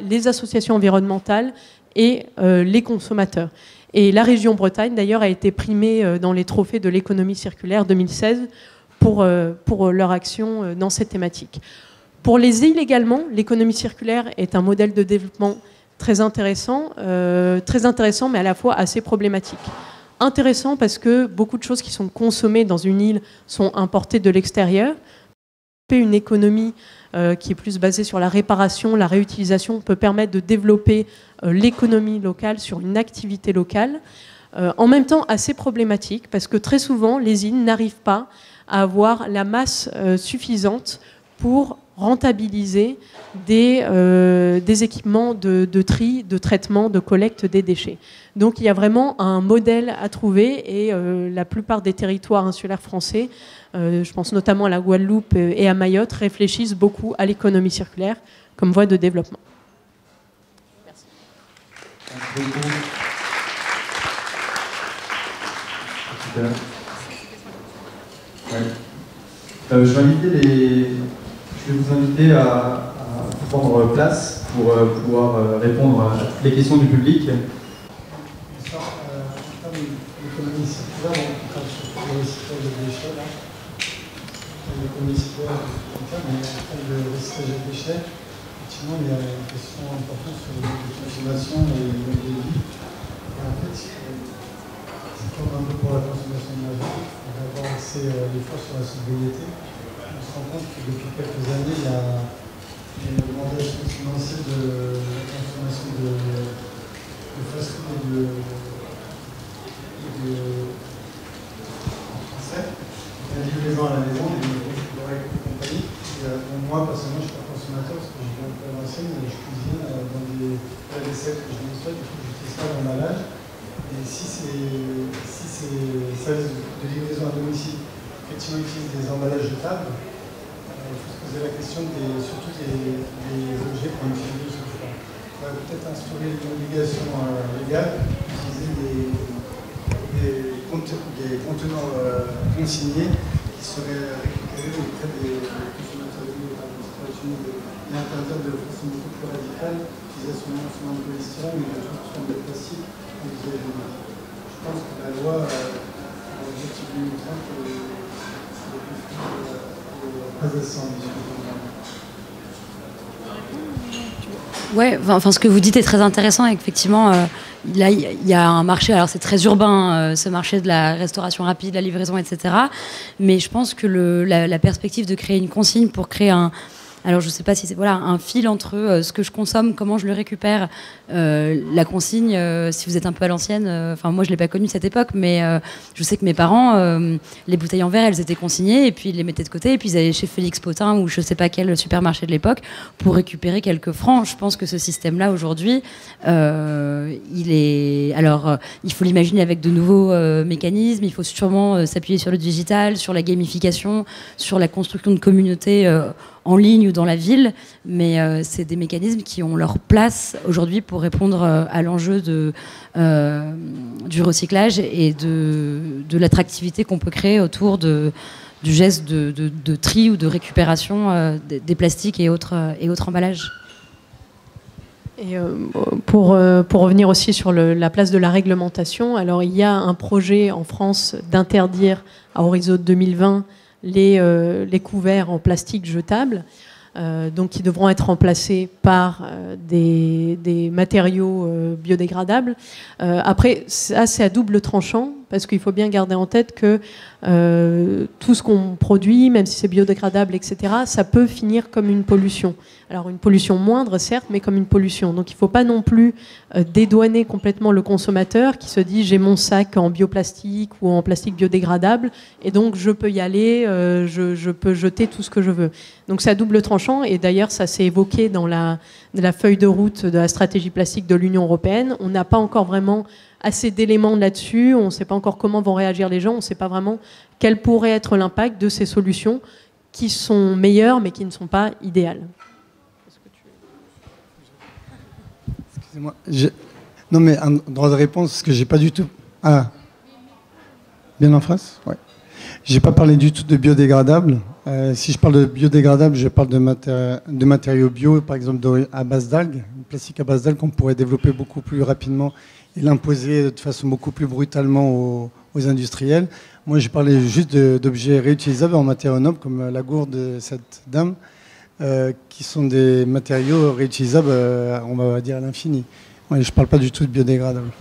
les associations environnementales et les consommateurs. Et la région Bretagne, d'ailleurs, a été primée dans les trophées de l'économie circulaire 2016 pour leur action dans cette thématique. Pour les îles également, l'économie circulaire est un modèle de développement très intéressant, mais à la fois assez problématique. Intéressant parce que beaucoup de choses qui sont consommées dans une île sont importées de l'extérieur. Une économie qui est plus basée sur la réparation, la réutilisation, peut permettre de développer l'économie locale sur une activité locale. En même temps, assez problématique, parce que très souvent, les îles n'arrivent pas à avoir la masse suffisante pour rentabiliser des équipements de tri, de traitement, de collecte des déchets. Donc il y a vraiment un modèle à trouver et la plupart des territoires insulaires français, je pense notamment à la Guadeloupe et à Mayotte, réfléchissent beaucoup à l'économie circulaire comme voie de développement. Merci. Merci beaucoup. Super. Ouais. Je vais vous inviter à prendre place pour pouvoir répondre à toutes les questions du public. Bonsoir. En termes d'économie circulaire, on parle surtout de recyclage des déchets. L'économie circulaire, mais en termes de recyclage des déchets, effectivement, il y a une question importante sur les consommations et le mode de vie. Et en fait, c'est comme un peu pour la consommation énergétique, on va avoir accès des fois sur la sobriété. On se rend compte que depuis quelques années, il y a une augmentation exponentielle de la consommation de fast-food en français. La livraison à la maison, les compagnies. Moi, personnellement, je ne suis pas consommateur parce que je viens un peu à l'ancienne, mais je cuisine dans des vaisselles que je nettoie, du coup, j'utilise pas l'emballage. Et si ces services de livraison à domicile effectivement utilisent des emballages jetables, il faut se poser la question surtout des objets pour utiliser ce choix. On va peut-être instaurer une obligation légale d'utiliser des contenants consignés qui seraient récupérés auprès des consommateurs de l'eau. Il y a un interdire de façon beaucoup plus radicale l'utilisation non seulement de polystyrène, mais de toute forme de plastique. Je pense que la loi, en objectif 2030, Ouais, enfin, ce que vous dites est très intéressant. Effectivement, là, il y a un marché. Alors, c'est très urbain, ce marché de la restauration rapide, la livraison, etc. Mais je pense que la perspective de créer une consigne pour créer Alors je ne sais pas si c'est voilà, un fil entre ce que je consomme, comment je le récupère, la consigne, si vous êtes un peu à l'ancienne, moi je ne l'ai pas connue cette époque, mais je sais que mes parents, les bouteilles en verre, elles étaient consignées, et puis ils les mettaient de côté, et puis ils allaient chez Félix Potin, ou je ne sais pas quel supermarché de l'époque, pour récupérer quelques francs. Je pense que ce système-là, aujourd'hui, il faut l'imaginer avec de nouveaux mécanismes, il faut sûrement s'appuyer sur le digital, sur la gamification, sur la construction de communautés en ligne ou dans la ville, mais c'est des mécanismes qui ont leur place aujourd'hui pour répondre à l'enjeu du recyclage et de l'attractivité qu'on peut créer autour du geste de tri ou de récupération des plastiques et autres emballages. Et pour revenir aussi sur la place de la réglementation, alors il y a un projet en France d'interdire à horizon 2020 les couverts en plastique jetables, donc qui devront être remplacés par des matériaux biodégradables. Après, ça c'est à double tranchant, parce qu'il faut bien garder en tête que tout ce qu'on produit, même si c'est biodégradable, etc., ça peut finir comme une pollution. Alors une pollution moindre, certes, mais comme une pollution. Donc il ne faut pas non plus dédouaner complètement le consommateur qui se dit j'ai mon sac en bioplastique ou en plastique biodégradable et donc je peux y aller, je peux jeter tout ce que je veux. Donc c'est à double tranchant, et d'ailleurs ça s'est évoqué dans la feuille de route de la stratégie plastique de l'Union européenne. On n'a pas encore vraiment assez d'éléments là-dessus, on ne sait pas encore comment vont réagir les gens, on ne sait pas vraiment quel pourrait être l'impact de ces solutions qui sont meilleures mais qui ne sont pas idéales. Excusez-moi. Non mais un droit de réponse, parce que j'ai pas du tout... Ah, bien en face, ouais. J'ai pas parlé du tout de biodégradable. Si je parle de biodégradable, je parle de matériaux bio, par exemple à base d'algues, plastique à base d'algues qu'on pourrait développer beaucoup plus rapidement et l'imposer de façon beaucoup plus brutalement aux industriels. Moi, je parlais juste d'objets réutilisables en matériaux nobles, comme la gourde de cette dame, qui sont des matériaux réutilisables, on va dire, à l'infini. Ouais, je ne parle pas du tout de biodégradable.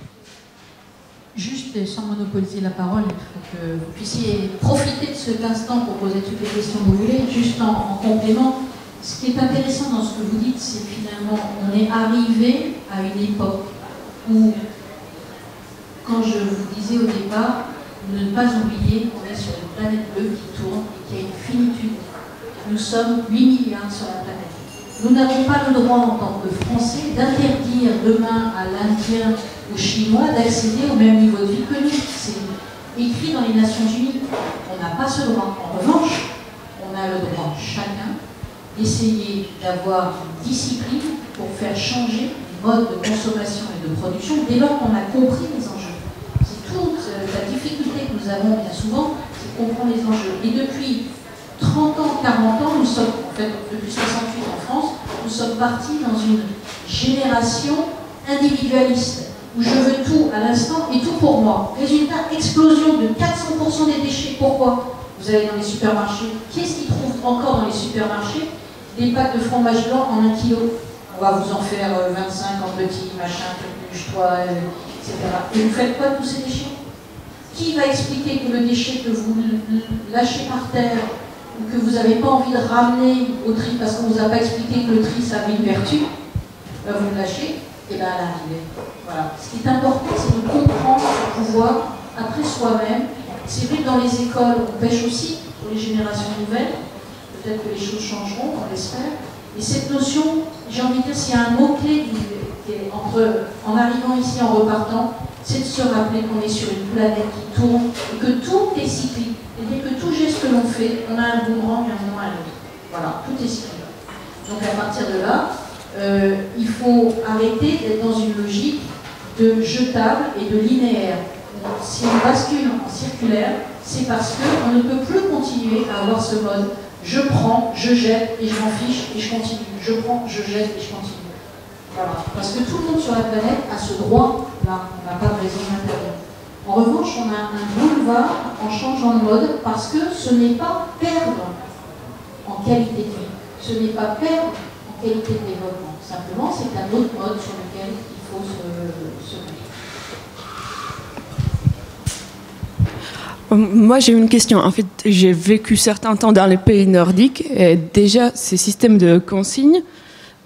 Juste, sans monopoliser la parole, il faut que vous puissiez profiter de cet instant pour poser toutes les questions que vous voulez. Juste en complément, ce qui est intéressant dans ce que vous dites, c'est que finalement, on est arrivé à une époque où, quand je vous disais au départ, ne pas oublier qu'on est sur une planète bleue qui tourne et qui a une finitude. Nous sommes 8 milliards sur la planète. Nous n'avons pas le droit, en tant que Français, d'interdire demain à l'Indien, aux Chinois, d'accéder au même niveau de vie que nous. C'est écrit dans les Nations Unies. On n'a pas ce droit. En revanche, on a le droit, chacun, d'essayer d'avoir une discipline pour faire changer les modes de consommation et de production dès lors qu'on a compris les enjeux. C'est toute la difficulté que nous avons bien souvent, c'est comprendre les enjeux. Et depuis 30 ans, 40 ans, nous sommes, en fait, depuis 68 en France, nous sommes partis dans une génération individualiste, où je veux tout à l'instant et tout pour moi. Résultat, explosion de 400% des déchets. Pourquoi? Vous allez dans les supermarchés, qu'est-ce qu'ils trouvent encore dans les supermarchés? Des packs de fromage blanc en 1 kilo. On va vous en faire 25 en petits, machin, peluche, toile, etc. Et vous faites quoi de tous ces déchets? Qui va expliquer que le déchet que vous lâchez par terre ou que vous n'avez pas envie de ramener au tri parce qu'on ne vous a pas expliqué que le tri ça avait une vertu, vous le lâchez, et bien à l'arrivée. Voilà. Ce qui est important, c'est de comprendre pour pouvoir, après soi-même. C'est vrai que dans les écoles, on pêche aussi pour les générations nouvelles. Peut-être que les choses changeront, on l'espère. Et cette notion, j'ai envie de dire, s'il y a un mot-clé en arrivant ici, en repartant, c'est de se rappeler qu'on est sur une planète qui tourne et que tout est cyclique. C'est-à-dire que tout geste que l'on fait, on a un boomerang et un moment à l'autre. Voilà, tout est cyclique. Donc à partir de là, il faut arrêter d'être dans une logique de jetable et de linéaire. Si on bascule en circulaire, c'est parce qu'on ne peut plus continuer à avoir ce mode je prends, je jette et je m'en fiche et je continue. Je prends, je jette et je continue. Voilà. Parce que tout le monde sur la planète a ce droit-là. On n'a pas de raison d'interdire. En revanche, on a un boulevard en changeant de mode parce que ce n'est pas perdre en qualité de vie. Ce n'est pas perdre en qualité de développement. Simplement, c'est un autre mode sur lequel il faut se mettre. Moi, j'ai une question. En fait, j'ai vécu certains temps dans les pays nordiques et déjà, ce système de consigne,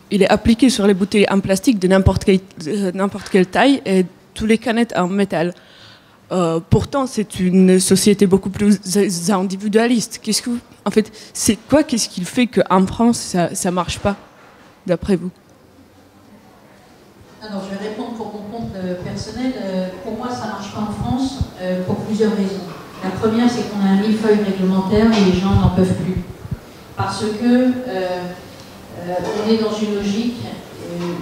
il est appliqué sur les bouteilles en plastique de n'importe quelle taille et tous les canettes en métal. Pourtant, c'est une société beaucoup plus individualiste. En fait, qu'est-ce qui fait qu'en France, ça marche pas, d'après vous? Alors, je vais répondre pour mon compte personnel. Pour moi, ça ne marche pas en France pour plusieurs raisons. La première, c'est qu'on a un millefeuille réglementaire et les gens n'en peuvent plus. Parce que on est dans une logique.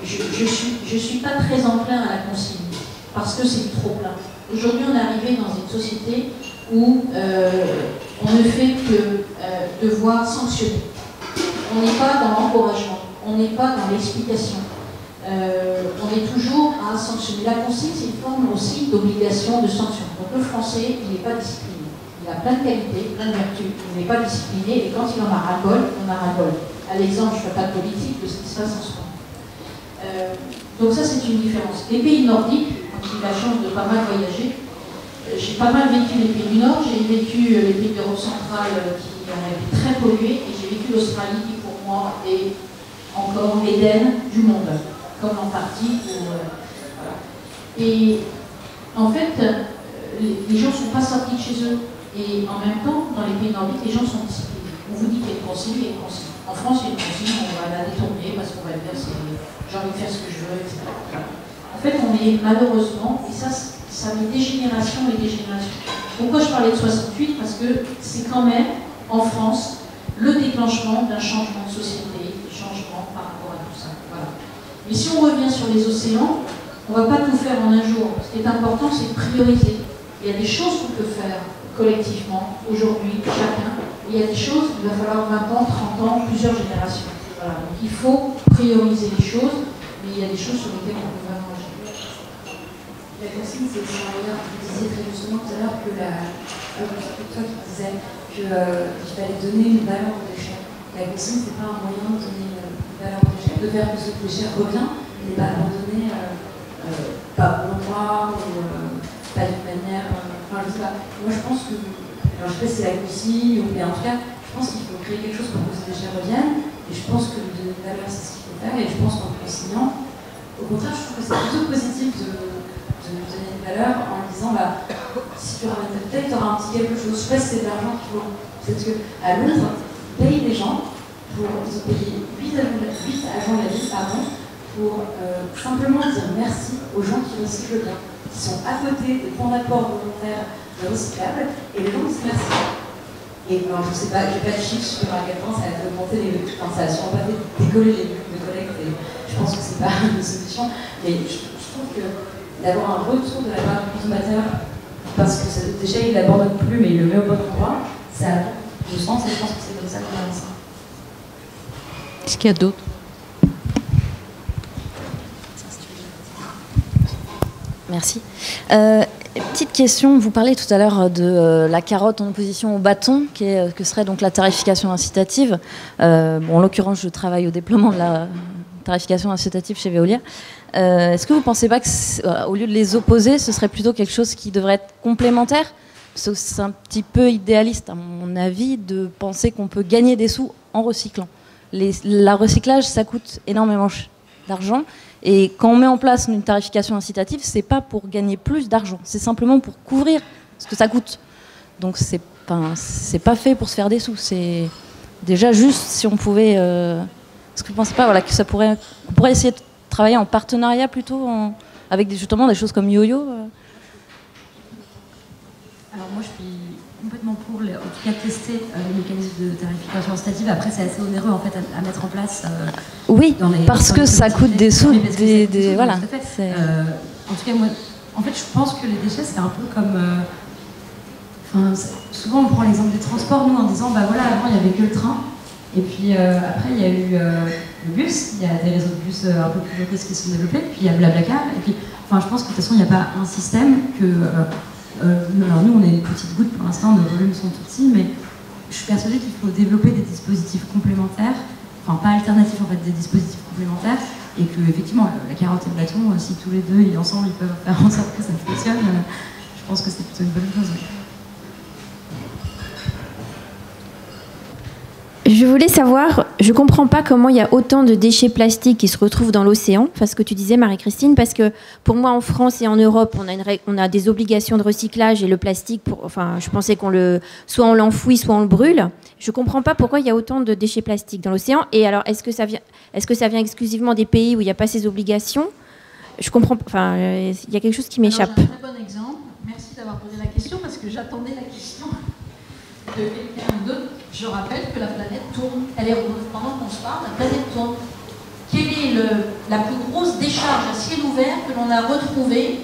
Je suis pas très enclin à la consigne parce que c'est trop plein. Aujourd'hui, on est arrivé dans une société où on ne fait que devoir sanctionner. On n'est pas dans l'encouragement, on n'est pas dans l'explication. On est toujours à sanctionner. La consigne, c'est une forme aussi d'obligation de sanction. Donc le français, il n'est pas discipliné. Il a plein de qualités, plein de vertus. Il n'est pas discipliné et quand il en a ras-le-bol, on a ras-le-bol. À l'exemple, je ne fais pas de politique de ce qui se passe en ce moment. Donc ça, c'est une différence. Les pays nordiques, quand j'ai eu la chance de pas mal voyager, j'ai pas mal vécu les pays du Nord, j'ai vécu les pays d'Europe centrale qui ont été très pollués, et j'ai vécu l'Australie qui, pour moi, est encore l'Éden du monde, comme l'Antarctique. Voilà. Et en fait, les gens ne sont pas sortis de chez eux. Et en même temps, dans les pays nordiques, les gens sont disciplinés. On vous dit qu'il y a une consigne, il y a une consigne. En France, il y a une consigne, on va la détourner parce qu'on va dire j'ai envie de faire ce que je veux, etc. En fait, on est malheureusement, et ça met des générations et des générations. Pourquoi je parlais de 68? Parce que c'est quand même, en France, le déclenchement d'un changement de société, changement par rapport à tout ça. Voilà. Mais si on revient sur les océans, on ne va pas tout faire en un jour. Ce qui est important, c'est de prioriser. Il y a des choses qu'on peut faire collectivement, aujourd'hui, chacun. Et il y a des choses, il va falloir 20 ans, 30 ans, plusieurs générations. Voilà. Donc il faut prioriser les choses, mais il y a des choses sur lesquelles on peut vraiment agir. La consigne, c'est aussi un moyen, vous disiez très justement tout à l'heure que toi qui disais qu'il fallait donner une valeur aux déchets. La consigne, c'est pas un moyen de donner une valeur aux déchets, de faire que ce déchet revient, mais pas abandonné, pas au noir, ou pas d'une manière. Enfin, je sais pas. Moi, je pense que. Alors, je sais pas si c'est la consigne, mais en tout cas, je pense qu'il faut créer quelque chose pour que ces déchets reviennent. Et je pense que donner une valeur, c'est ce qu'il faut faire. Et je pense qu'en consignant, au contraire, je trouve que c'est plutôt positif de donner une valeur en disant si tu ramènes ta bouteille, tu auras un petit quelque chose. Je sais pas si c'est de l'argent qu'il faut. Peut-être qu'à Londres, ils payent des gens ils ont payé 8 agents de la ville pour simplement dire merci aux gens qui recyclent bien, qui sont à côté des points d'apport volontaires de recyclables, et les gens disent merci. Et alors, je sais pas, j'ai pas de chiffres sur à quel point ça a augmenté ça a sûrement pas fait décoller les bulles de collecte, et je pense que c'est pas une solution, mais je trouve que d'avoir un retour de la part du consommateur, parce que ce déchet il l'abandonne plus mais il le met au bon endroit, ça je pense que c'est comme ça qu'on avance. Est-ce qu'il y a d'autres? Merci. Petite question, vous parlez tout à l'heure de la carotte en opposition au bâton, que serait donc la tarification incitative. En l'occurrence, je travaille au déploiement de la tarification incitative chez Veolia. Est-ce que vous ne pensez pas qu'au lieu de les opposer, ce serait plutôt quelque chose qui devrait être complémentaire? Parce que c'est un petit peu idéaliste, à mon avis, de penser qu'on peut gagner des sous en recyclant. Le recyclage, ça coûte énormément d'argent. Et quand on met en place une tarification incitative, c'est pas pour gagner plus d'argent, c'est simplement pour couvrir ce que ça coûte. Donc c'est pas fait pour se faire des sous. C'est déjà juste si on pouvait. Est-ce que vous ne pensez pas que on pourrait essayer de travailler en partenariat plutôt avec justement des choses comme YoYo Alors moi je suis complètement pour, en tout cas, tester les mécanismes de tarification incitative. Après c'est assez onéreux en fait à mettre en place. Oui, parce que ça coûte des sous. Voilà. En tout cas moi, en fait je pense que les déchets c'est un peu comme. Souvent on prend l'exemple des transports nous en disant avant il n'y avait que le train. Et puis après, il y a eu le bus, il y a des réseaux de bus un peu plus locaux qui se sont développés, puis il y a Blablacar. Et puis, je pense que de toute façon, il n'y a pas un système que. Alors nous, on est une petite goutte pour l'instant, nos volumes sont tout petits, mais je suis persuadée qu'il faut développer des dispositifs complémentaires, pas alternatifs en fait, des dispositifs complémentaires, et que effectivement, la carotte et le bâton, si tous les deux et ensemble, ils peuvent faire en sorte que ça fonctionne, je pense que c'est plutôt une bonne chose. Oui. Je voulais savoir, je ne comprends pas comment il y a autant de déchets plastiques qui se retrouvent dans l'océan, enfin ce que tu disais Marie-Christine, parce que pour moi en France et en Europe, on a des obligations de recyclage et le plastique, je pensais soit on l'enfouit, soit on le brûle. Je ne comprends pas pourquoi il y a autant de déchets plastiques dans l'océan. Et alors, est-ce que ça vient exclusivement des pays où il n'y a pas ces obligations? Je comprends, il y a quelque chose qui m'échappe. J'ai un très bon exemple. Merci d'avoir posé la question parce que j'attendais la question de quelqu'un d'autre. Je rappelle que la planète tourne. Pendant qu'on se parle, la planète tourne. Quelle est la plus grosse décharge à ciel ouvert que l'on a retrouvée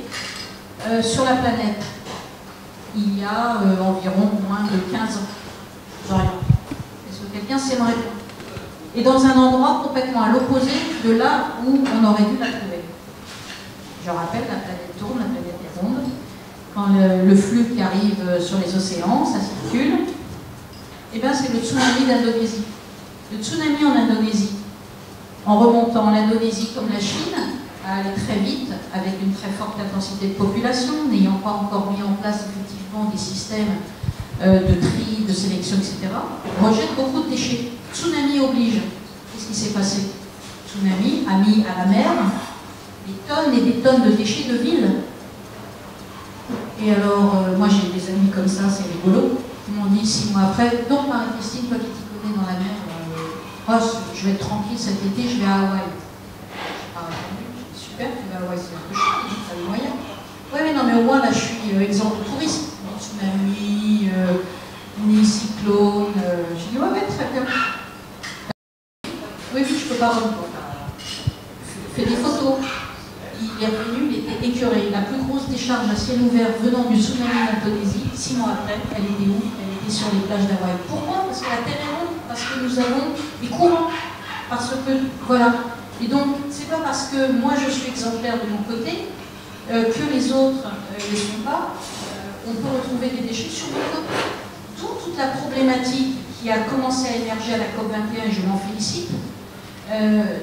sur la planète? Il y a environ moins de 15 ans. Est-ce que quelqu'un sait me répondre? Et dans un endroit complètement à l'opposé de là où on aurait dû la trouver. Je rappelle, la planète tourne, la planète est ronde. Quand le flux qui arrive sur les océans, ça circule, eh bien c'est le tsunami d'Indonésie. Le tsunami en Indonésie, en remontant l'Indonésie comme la Chine, a allé très vite, avec une très forte intensité de population, n'ayant pas encore mis en place effectivement des systèmes de tri, de sélection, etc., rejette beaucoup de déchets. Tsunami oblige. Qu'est-ce qui s'est passé? Tsunami a mis à la mer des tonnes et des tonnes de déchets de ville. Et alors, moi j'ai des amis comme ça, c'est rigolo, qui m'ont dit 6 mois après, donc Marie-Christine, toi qui t'y connais dans la mer, je vais être tranquille cet été, je vais à Hawaï. Super, tu vas à Hawaï, c'est un peu cher, tu as les moyens. Oui, mais non, mais au moins là je suis exemple de touriste. Tsunami, ni cyclone. J'ai dit, ouais, très bien. Oui, je peux pas revenir. Fais des photos. Il est revenu, il était écœuré. La plus grosse décharge à ciel ouvert venant du tsunami d'Indonésie, 6 mois après, elle était où? Elle était sur les plages d'Hawaï. Pourquoi? Parce que la Terre est ronde, parce que nous avons des courants. Parce que, voilà. Et donc, c'est pas parce que moi je suis exemplaire de mon côté que les autres ne le sont pas. On peut retrouver des déchets sur le côté. Toute la problématique qui a commencé à émerger à la COP21, et je m'en félicite,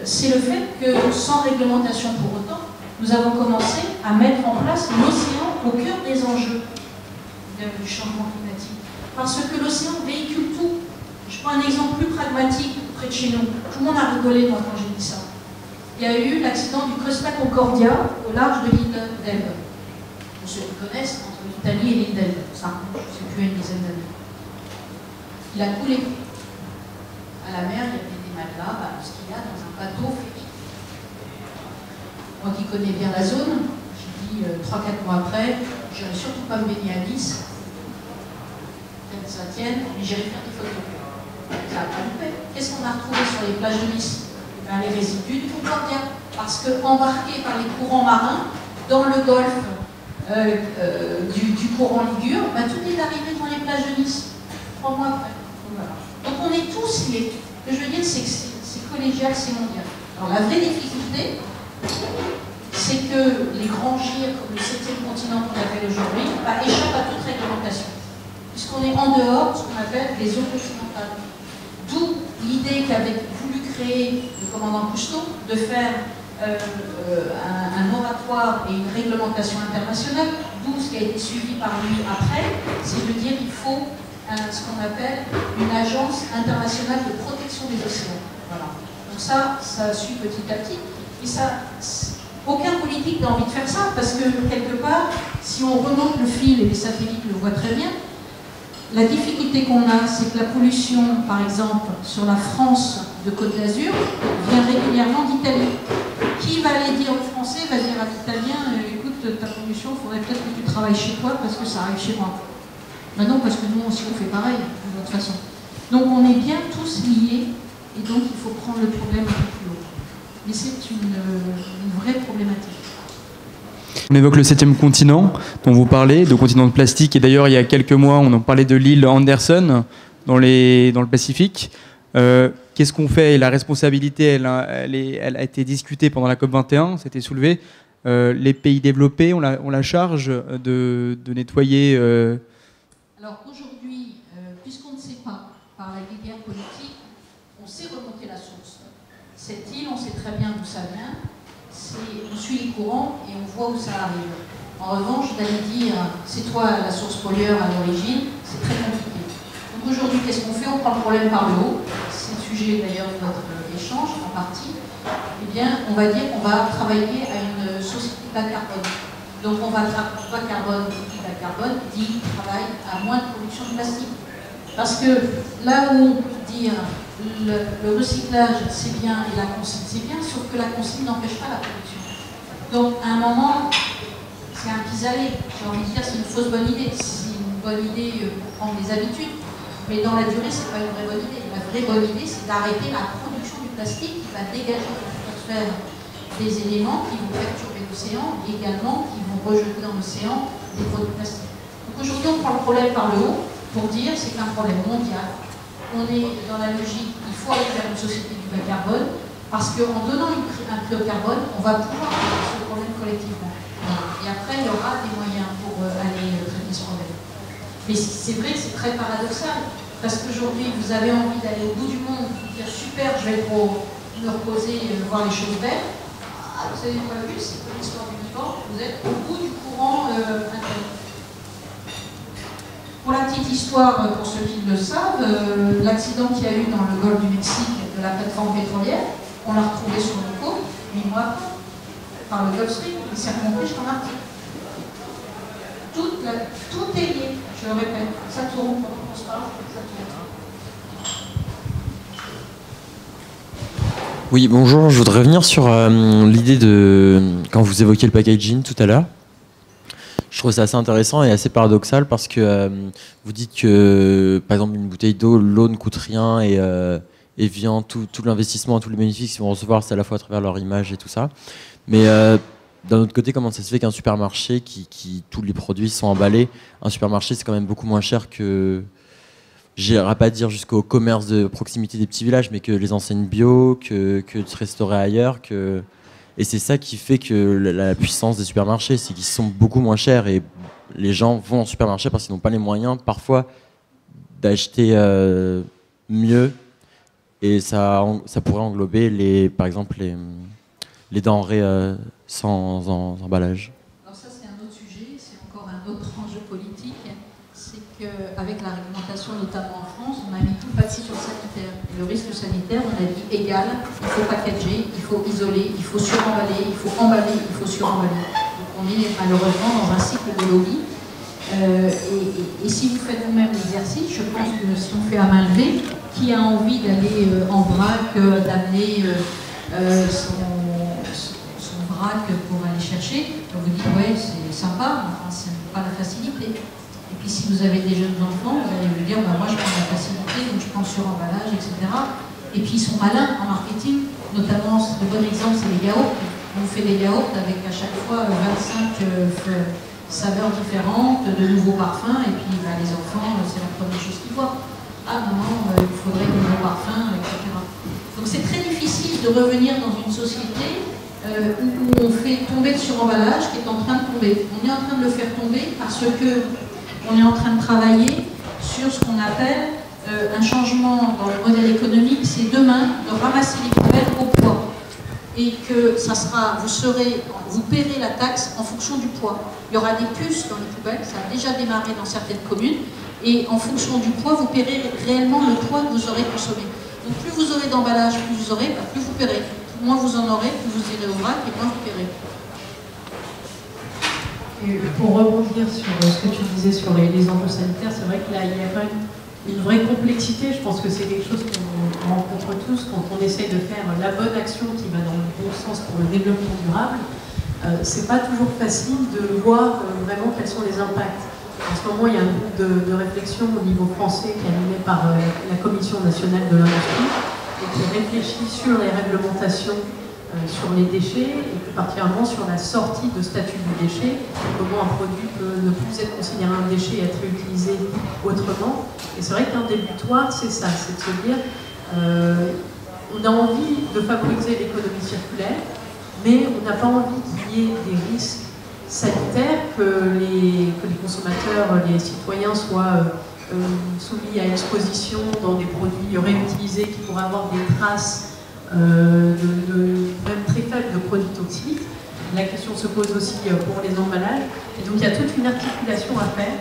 c'est le fait que, sans réglementation pour autant, nous avons commencé à mettre en place l'océan au cœur des enjeux du changement climatique. Parce que l'océan véhicule tout. Je prends un exemple plus pragmatique près de chez nous. Tout le monde a rigolé, moi, quand j'ai dit ça. Il y a eu l'accident du Costa Concordia au large de l'île d'Elbe. Pour ceux qui connaissent, entre l'Italie et l'île d'Elbe, ça, je ne sais plus, à une dizaine d'années. Il a coulé. À la mer, il y avait des matelas, ce qu'il y a dans un bateau fait. Moi qui connais bien la zone, j'ai dit 3-4 mois après, je n'irai surtout pas me baigner à Nice, peut-être ça tienne, mais j'irai faire des photos. Ça n'a pas loupé. Qu'est-ce qu'on a retrouvé sur les plages de Nice? Les résidus du Concordia. Parce qu'embarqués par les courants marins, dans le golfe du courant Ligure, tout est arrivé dans les plages de Nice, 3 mois après. Donc on est tous liés. Ce que je veux dire, c'est que c'est collégial, c'est mondial. Alors la vraie difficulté, c'est que les grands gires, comme le 7e continent qu'on appelle aujourd'hui, échappent à toute réglementation. Puisqu'on est en dehors de ce qu'on appelle les zones occidentales. D'où l'idée qu'avait voulu créer le commandant Cousteau de faire un moratoire et une réglementation internationale, d'où ce qui a été suivi par lui après, c'est de dire qu'il faut ce qu'on appelle une agence internationale de protection des océans. Voilà. Donc ça suit petit à petit. Et ça, aucun politique n'a envie de faire ça, parce que quelque part, si on remonte le fil, et les satellites le voient très bien, la difficulté qu'on a, c'est que la pollution, par exemple, sur la France de Côte d'Azur, vient régulièrement d'Italie. Qui va aller dire aux Français, va dire à l'Italien, écoute, ta pollution, il faudrait peut-être que tu travailles chez toi parce que ça arrive chez moi. Ben non, parce que nous aussi on fait pareil, de toute façon. Donc on est bien tous liés, et donc il faut prendre le problème un peu plus haut. Mais c'est une vraie problématique. On évoque le 7e continent dont vous parlez, de continent de plastique, et d'ailleurs il y a quelques mois on en parlait de l'île Anderson dans le Pacifique. Qu'est-ce qu'on fait? Et la responsabilité, elle a été discutée pendant la COP21, c'était soulevé. Les pays développés ont la charge de nettoyer. Alors aujourd'hui, puisqu'on ne sait pas, par la guerre politique, on sait remonter la source. Cette île, on sait très bien d'où ça vient. On suit les courants et on voit où ça arrive. En revanche, d'aller dire c'est toi la source pollueur à l'origine, c'est très compliqué. Donc aujourd'hui, qu'est-ce qu'on fait? On prend le problème par le haut. C'est sujet d'ailleurs de notre échange en partie, eh bien, on va dire qu'on va travailler à une société bas carbone. Donc on va bas carbone, qui dit bas carbone, dit travail à moins de production de plastique. Parce que là où on peut dire le recyclage c'est bien et la consigne c'est bien, sauf que la consigne n'empêche pas la production. Donc à un moment, c'est un pis-aller. J'ai envie de dire c'est une fausse bonne idée. C'est une bonne idée pour prendre des habitudes, mais dans la durée, c'est pas une vraie bonne idée. La vraie bonne idée, c'est d'arrêter la production du plastique qui va dégager dans l'atmosphère des éléments qui vont perturber l'océan et également qui vont rejeter dans l'océan des produits plastiques. Donc aujourd'hui, on prend le problème par le haut pour dire que c'est un problème mondial. On est dans la logique, il faut aller vers une société du bas carbone parce qu'en donnant un prix au carbone, on va pouvoir résoudre ce problème collectivement. Et après, il y aura des moyens pour aller traiter ce problème. Mais c'est vrai que c'est très paradoxal, parce qu'aujourd'hui, vous avez envie d'aller au bout du monde, vous dire super, je vais me reposer, voir les choses belles. Ah, vous n'avez pas vu, c'est comme l'histoire du vivant, vous êtes au bout du courant interne. Pour la petite histoire, pour ceux qui le savent, l'accident qu'il y a eu dans le golfe du Mexique de la plateforme pétrolière, on l'a retrouvé sur le côte 8 mois après, par le Gulf Stream, il s'est remonté jusqu'en Arctique. Tout est lié, je le répète, ça tourne, quand on se parle, ça tourne. Oui, bonjour, je voudrais revenir sur l'idée de, quand vous évoquiez le packaging tout à l'heure, je trouve ça assez intéressant et assez paradoxal parce que vous dites que, par exemple, une bouteille d'eau, l'eau ne coûte rien et vient tout l'investissement, tous les bénéfices qu'ils vont recevoir, c'est à la fois à travers leur image et tout ça. Mais d'un autre côté, comment ça se fait qu'un supermarché, tous les produits sont emballés, un supermarché c'est quand même beaucoup moins cher que, j'irai pas dire jusqu'au commerce de proximité des petits villages, mais que les enseignes bio, que de se restaurer ailleurs, et c'est ça qui fait que la puissance des supermarchés, c'est qu'ils sont beaucoup moins chers et les gens vont au supermarché parce qu'ils n'ont pas les moyens parfois d'acheter mieux, et ça pourrait englober par exemple les denrées sans emballage. Alors ça c'est un autre sujet, c'est encore un autre enjeu politique, c'est qu'avec la réglementation notamment en France, on a mis tout paquet sur le sanitaire. Et le risque sanitaire, on a dit égal, il faut packager, il faut isoler, il faut suremballer, il faut emballer, il faut suremballer. Donc on est malheureusement dans un cycle de lobby. Et si vous faites vous-même l'exercice, je pense que si on fait à main levée, qui a envie d'aller en vrac, d'amener son vrac pour aller chercher, vous dites ouais c'est sympa, enfin c'est pas la facilité. Et puis si vous avez des jeunes enfants, vous allez lui dire bah, moi je prends la facilité, donc je prends sur emballage, etc. Et puis ils sont malins en marketing, notamment le bon exemple c'est les yaourts. On fait des yaourts avec à chaque fois 25 saveurs différentes, de nouveaux parfums, et puis bah, les enfants c'est la première chose qu'ils voient. Ah non, il faudrait des nouveaux parfums, etc. Donc c'est très difficile de revenir dans une société où on fait tomber le suremballage qui est en train de tomber. On est en train de le faire tomber parce que on est en train de travailler sur ce qu'on appelle un changement dans le modèle économique, c'est demain de ramasser les poubelles au poids. Et que ça sera, vous paierez la taxe en fonction du poids. Il y aura des puces dans les poubelles, ça a déjà démarré dans certaines communes, et en fonction du poids, vous paierez réellement le poids que vous aurez consommé. Donc plus vous aurez d'emballage, plus vous aurez, plus vous paierez. Moins vous en aurez, plus vous irez au vrac et moins vous paierez. Et pour rebondir sur ce que tu disais sur les enjeux sanitaires, c'est vrai que là, il y a quand même une vraie complexité. Je pense que c'est quelque chose qu'on rencontre tous quand on essaye de faire la bonne action qui va dans le bon sens pour le développement durable. C'est pas toujours facile de voir vraiment quels sont les impacts. En ce moment, il y a un groupe de réflexion au niveau français qui est animé par la Commission nationale de l'industrie et qui réfléchit sur les réglementations sur les déchets et plus particulièrement sur la sortie de statut du déchet, comment un produit peut ne plus être considéré un déchet et être réutilisé autrement. Et c'est vrai qu'un des butoirs, c'est ça, c'est de se dire on a envie de favoriser l'économie circulaire, mais on n'a pas envie qu'il y ait des risques sanitaires, que les consommateurs, les citoyens soient soumis à exposition dans des produits réutilisés qui pourraient avoir des traces même très faibles de produits toxiques. La question se pose aussi pour les emballages. Et donc il y a toute une articulation à faire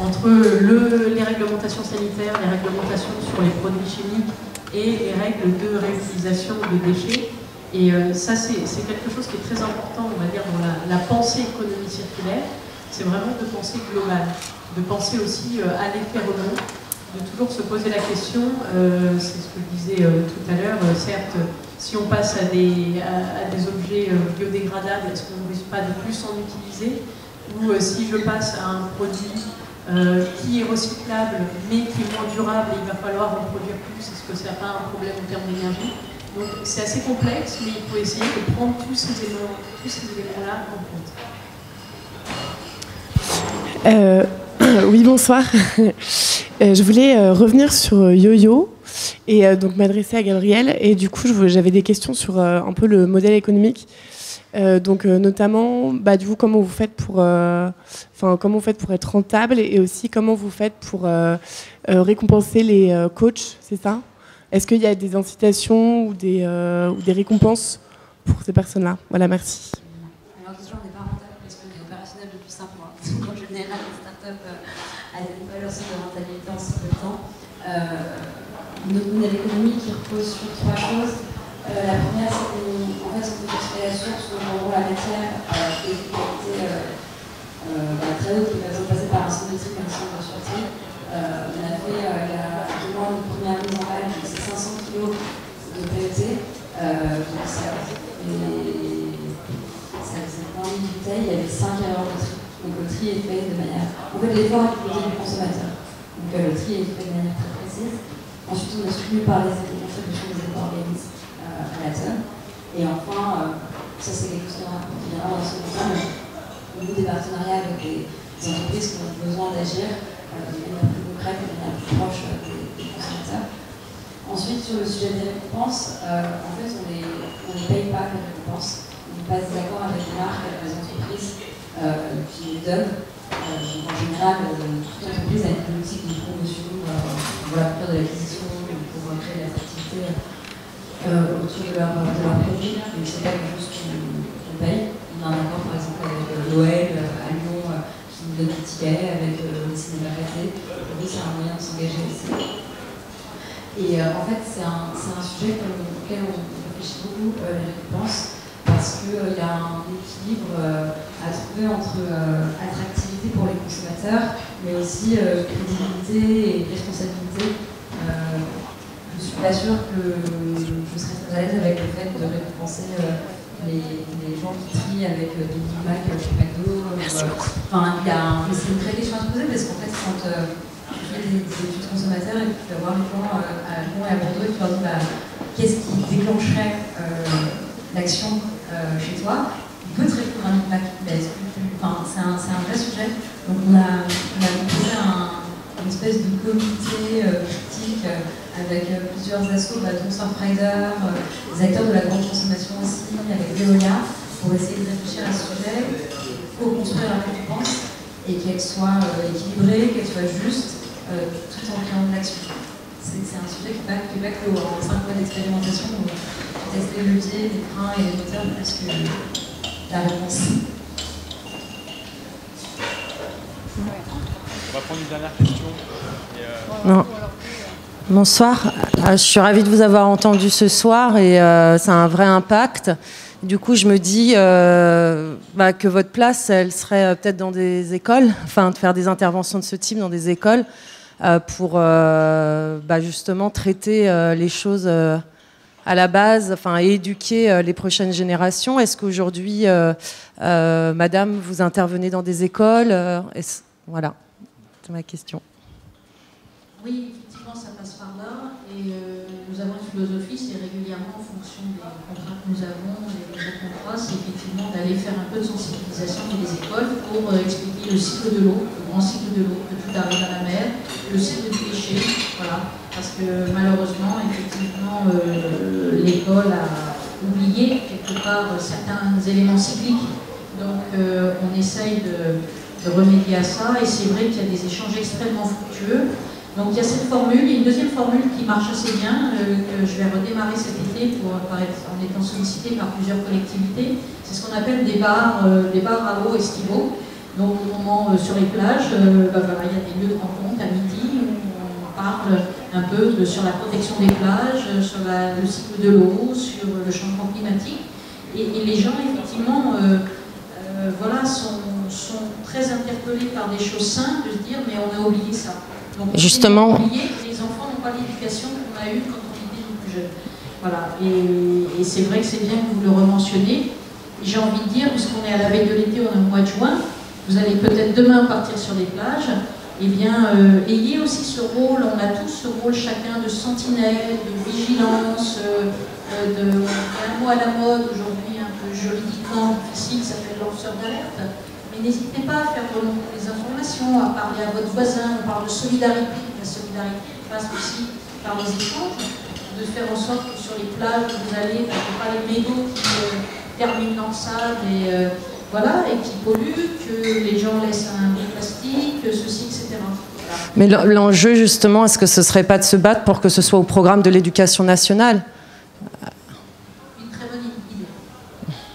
entre les réglementations sanitaires, les réglementations sur les produits chimiques et les règles de réutilisation de déchets. Et ça, c'est quelque chose qui est très important, on va dire, dans la pensée économie circulaire. C'est vraiment de penser global, de penser aussi à l'effet rebond, de toujours se poser la question, c'est ce que je disais tout à l'heure, certes, si on passe à des objets biodégradables, est-ce qu'on ne risque pas de plus en utiliser? Ou si je passe à un produit qui est recyclable, mais qui est moins durable, et il va falloir en produire plus, est-ce que ça n'a pas un problème en termes d'énergie? Donc c'est assez complexe, mais il faut essayer de prendre tous ces éléments-là en compte. Oui, bonsoir. Je voulais revenir sur Yo-Yo et donc m'adresser à Gabriel. Et du coup, j'avais des questions sur un peu le modèle économique. Notamment, du coup, comment vous faites pour être rentable et aussi comment vous faites pour récompenser les coachs, c'est ça? Est-ce qu'il y a des incitations ou des récompenses pour ces personnes-là? Voilà, merci. Alors déjà, on n'est pas rentable parce qu'on est opérationnel depuis 5 mois. Donc en général, les startups a des valeurs de rentabilité en si peu de temps. Notre modèle économique qui repose sur 3 choses. La première, c'est qu'en fait, on peut extraire la source, donc en gros la matière qui est de qualité très haute, qui va se passer par un centre de tri, même si on va sortir. On a fait il y a 2 mois une première mise en page, c'est 500 kg de PET. Donc ça faisait 20 000 bouteilles, il y avait 5 erreurs de tri. Donc le tri est fait de manière... En fait, l'effort est posé du consommateur. Donc le tri est fait de manière très précise. Ensuite, on est soutenu par les contributions des éco-organismes à la tonne. Et enfin, ça c'est quelque chose qui viendra dans ce moment, au niveau des partenariats avec des entreprises qui ont besoin d'agir de manière plus concrète et de manière plus proche des consommateurs. Ensuite, sur le sujet des récompenses, en fait, on ne paye pas les récompenses. On passe des accords avec les marques, avec les entreprises qui nous donnent. En général, toute entreprise a une politique de promotion pour la peur de l'acquisition, pour créer de l'attractivité autour de leur produit. Mais ce n'est pas quelque chose qu'on paye. On a un accord, par exemple, avec l'OL à Lyon qui nous donne des tickets, avec le cinéma Pathé. Pour nous, c'est un moyen de s'engager aussi. Et en fait, c'est un sujet auquel on réfléchit beaucoup, les récompenses, parce qu'il y a un équilibre à trouver entre attractivité pour les consommateurs, mais aussi crédibilité et responsabilité. Je ne suis pas sûre que je serais très à l'aise avec le fait de récompenser les gens qui trient avec des Big Mac chez McDo. Merci beaucoup. C'est une vraie question à se poser, parce qu'en fait, quand tu fais des études consommateurs et tu vas voir les gens à Lyon et à Bordeaux et tu leur dis qu'est-ce qui déclencherait l'action chez toi, on peut te répondre un impact. C'est un vrai sujet. Donc on a composé une espèce de comité critique avec plusieurs assos, dont Surfrider, des acteurs de la grande consommation aussi, avec Veolia, pour essayer de réfléchir à ce sujet, pour construire la récompense et qu'elle soit équilibrée, qu'elle soit juste, tout en créant de l'action. C'est un sujet qui n'est pas que en 5 mois d'expérimentation, où on teste les leviers, les freins et les moteurs plus que la réponse. On va prendre une dernière question. Non. Bonsoir, je suis ravie de vous avoir entendu ce soir et ça a un vrai impact. Du coup, je me dis que votre place, elle serait peut-être dans des écoles, de faire des interventions de ce type dans des écoles pour justement traiter les choses à la base, et éduquer les prochaines générations. Est-ce qu'aujourd'hui, madame, vous intervenez dans des écoles? Voilà, c'est ma question. Oui, effectivement, ça passe par là. Et nous avons une philosophie, c'est régulièrement en fonction des contrats que nous avons, les nouveaux contrats, c'est effectivement d'aller faire un peu de sensibilisation dans les écoles pour expliquer le cycle de l'eau, le grand cycle de l'eau, que tout arrive à la mer, le cycle du déchet, voilà. Parce que malheureusement, effectivement, l'école a oublié quelque part certains éléments cycliques. Donc on essaye de remédier à ça, et c'est vrai qu'il y a des échanges extrêmement fructueux. Donc il y a cette formule, il y a une deuxième formule qui marche assez bien, que je vais redémarrer cet été en étant sollicité par plusieurs collectivités. C'est ce qu'on appelle des bars à eau estivaux. Donc au moment sur les plages, il y a des lieux de rencontre à midi où on parle un peu sur la protection des plages, sur le cycle de l'eau, sur le changement climatique. Et les gens, effectivement, voilà, sont très interpellés par des choses simples, de se dire, mais on a oublié ça. Donc, justement, on a oublié que les enfants n'ont pas l'éducation qu'on a eue quand on était plus jeune. Voilà. Et c'est vrai que c'est bien que vous le rementionnez. J'ai envie de dire, puisqu'on est à la veille de l'été, on est au mois de juin, vous allez peut-être demain partir sur les plages, eh bien, ayez aussi ce rôle, on a tous ce rôle chacun de sentinelle, de vigilance, il y a un mot à la mode aujourd'hui, un peu juridiquement difficile, qui s'appelle lanceur d'alerte. Mais n'hésitez pas à faire remonter les informations, à parler à votre voisin, on parle de solidarité, la solidarité passe aussi par les échanges, de faire en sorte que sur les plages où vous allez, il n'y a pas les mégots qui terminent dans le sable et, voilà, et qui polluent, que les gens laissent un bout de plastique, ceci, etc. Voilà. Mais l'enjeu justement, est-ce que ce ne serait pas de se battre pour que ce soit au programme de l'éducation nationale? Une très bonne idée.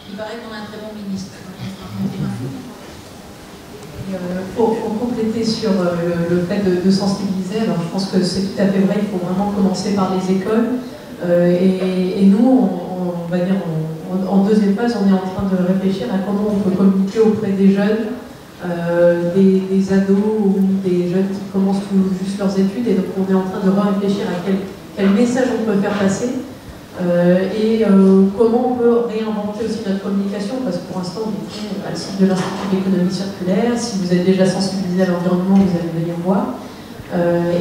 Il paraît qu'on a un très bon ministre. Pour compléter sur le fait de sensibiliser, alors je pense que c'est tout à fait vrai, il faut vraiment commencer par les écoles. Et nous, on va dire, en deuxième phase, on est en train de réfléchir à comment on peut communiquer auprès des jeunes, des ados ou des jeunes qui commencent tout juste leurs études. Et donc on est en train de réfléchir à quel message on peut faire passer. Et comment on peut réinventer aussi notre communication, parce que pour l'instant on est très à le site de l'Institut d'économie circulaire. Si vous êtes déjà sensibilisé à l'environnement, vous allez venir voir.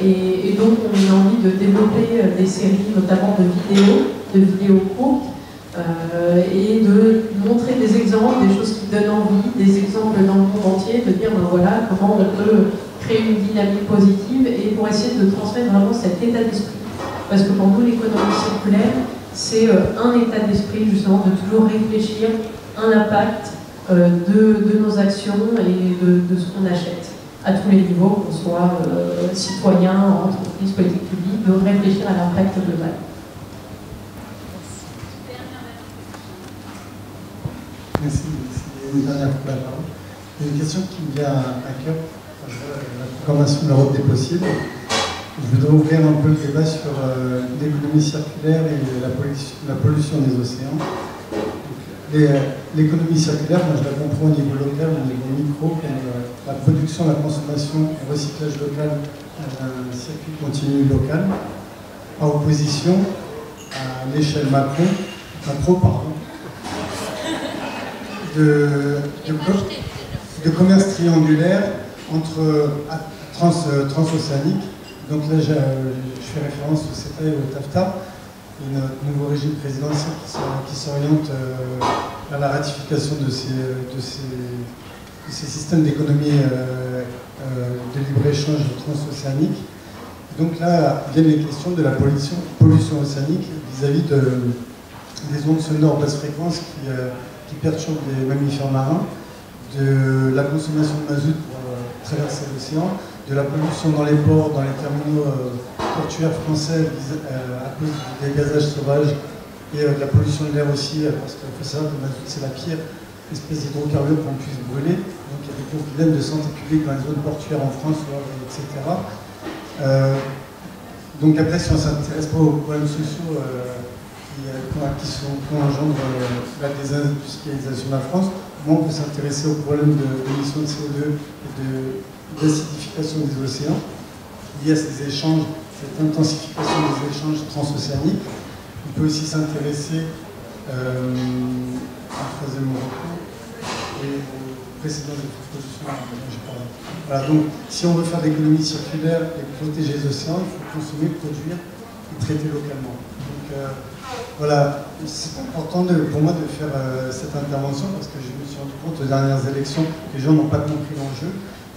Et donc on a envie de développer des séries, notamment de vidéos courtes, et de montrer des exemples, des choses qui donnent envie, des exemples dans le monde entier, de dire ben voilà comment on peut créer une dynamique positive, et pour essayer de transmettre vraiment cet état d'esprit. Parce que pour nous l'économie circulaire, c'est un état d'esprit justement de toujours réfléchir à l'impact de nos actions et de ce qu'on achète à tous les niveaux, qu'on soit citoyen, entreprise, politique publique, de réfléchir à l'impact global. Merci. C'est une dernière fois la parole. Il y a une question qui me vient à cœur, la programmation de l'Europe des possibles. Je voudrais ouvrir un peu le débat sur l'économie circulaire et la pollution des océans. L'économie circulaire, moi je la comprends au niveau local, au niveau micro, comme la production, la consommation, le recyclage local, un circuit continu local, en opposition à l'échelle macro, de commerce triangulaire entre transocéanique. Donc là, je fais référence au CETA et au TAFTA, et notre nouveau régime présidentiel qui s'oriente à la ratification de ces systèmes d'économie de libre-échange transocéanique. Donc là, viennent les questions de la pollution océanique vis-à-vis des ondes sonores basse fréquence qui perturbent les mammifères marins, de la consommation de mazout pour traverser l'océan, de la pollution dans les ports, dans les terminaux portuaires français à cause des gazages sauvages, et de la pollution de l'air aussi, parce qu'il faut savoir que le mazout c'est la pire espèce d'hydrocarbure qu'on puisse brûler. Donc il y a des problèmes de santé publique dans les zones portuaires en France, etc. Donc après, si on ne s'intéresse pas aux problèmes sociaux qui engendrent la désindustrialisation de la France, on peut s'intéresser aux problèmes d'émissions de CO2 et d'acidification des océans liés à ces échanges, cette intensification des échanges transocéaniques. On peut aussi s'intéresser à un troisième recours et aux précédentes propositions dont j'ai parlé. Voilà, donc si on veut faire de l'économie circulaire et protéger les océans, il faut consommer, produire et traiter localement. Donc voilà, c'est important pour moi de faire cette intervention parce que je me suis rendu compte aux dernières élections que les gens n'ont pas compris l'enjeu.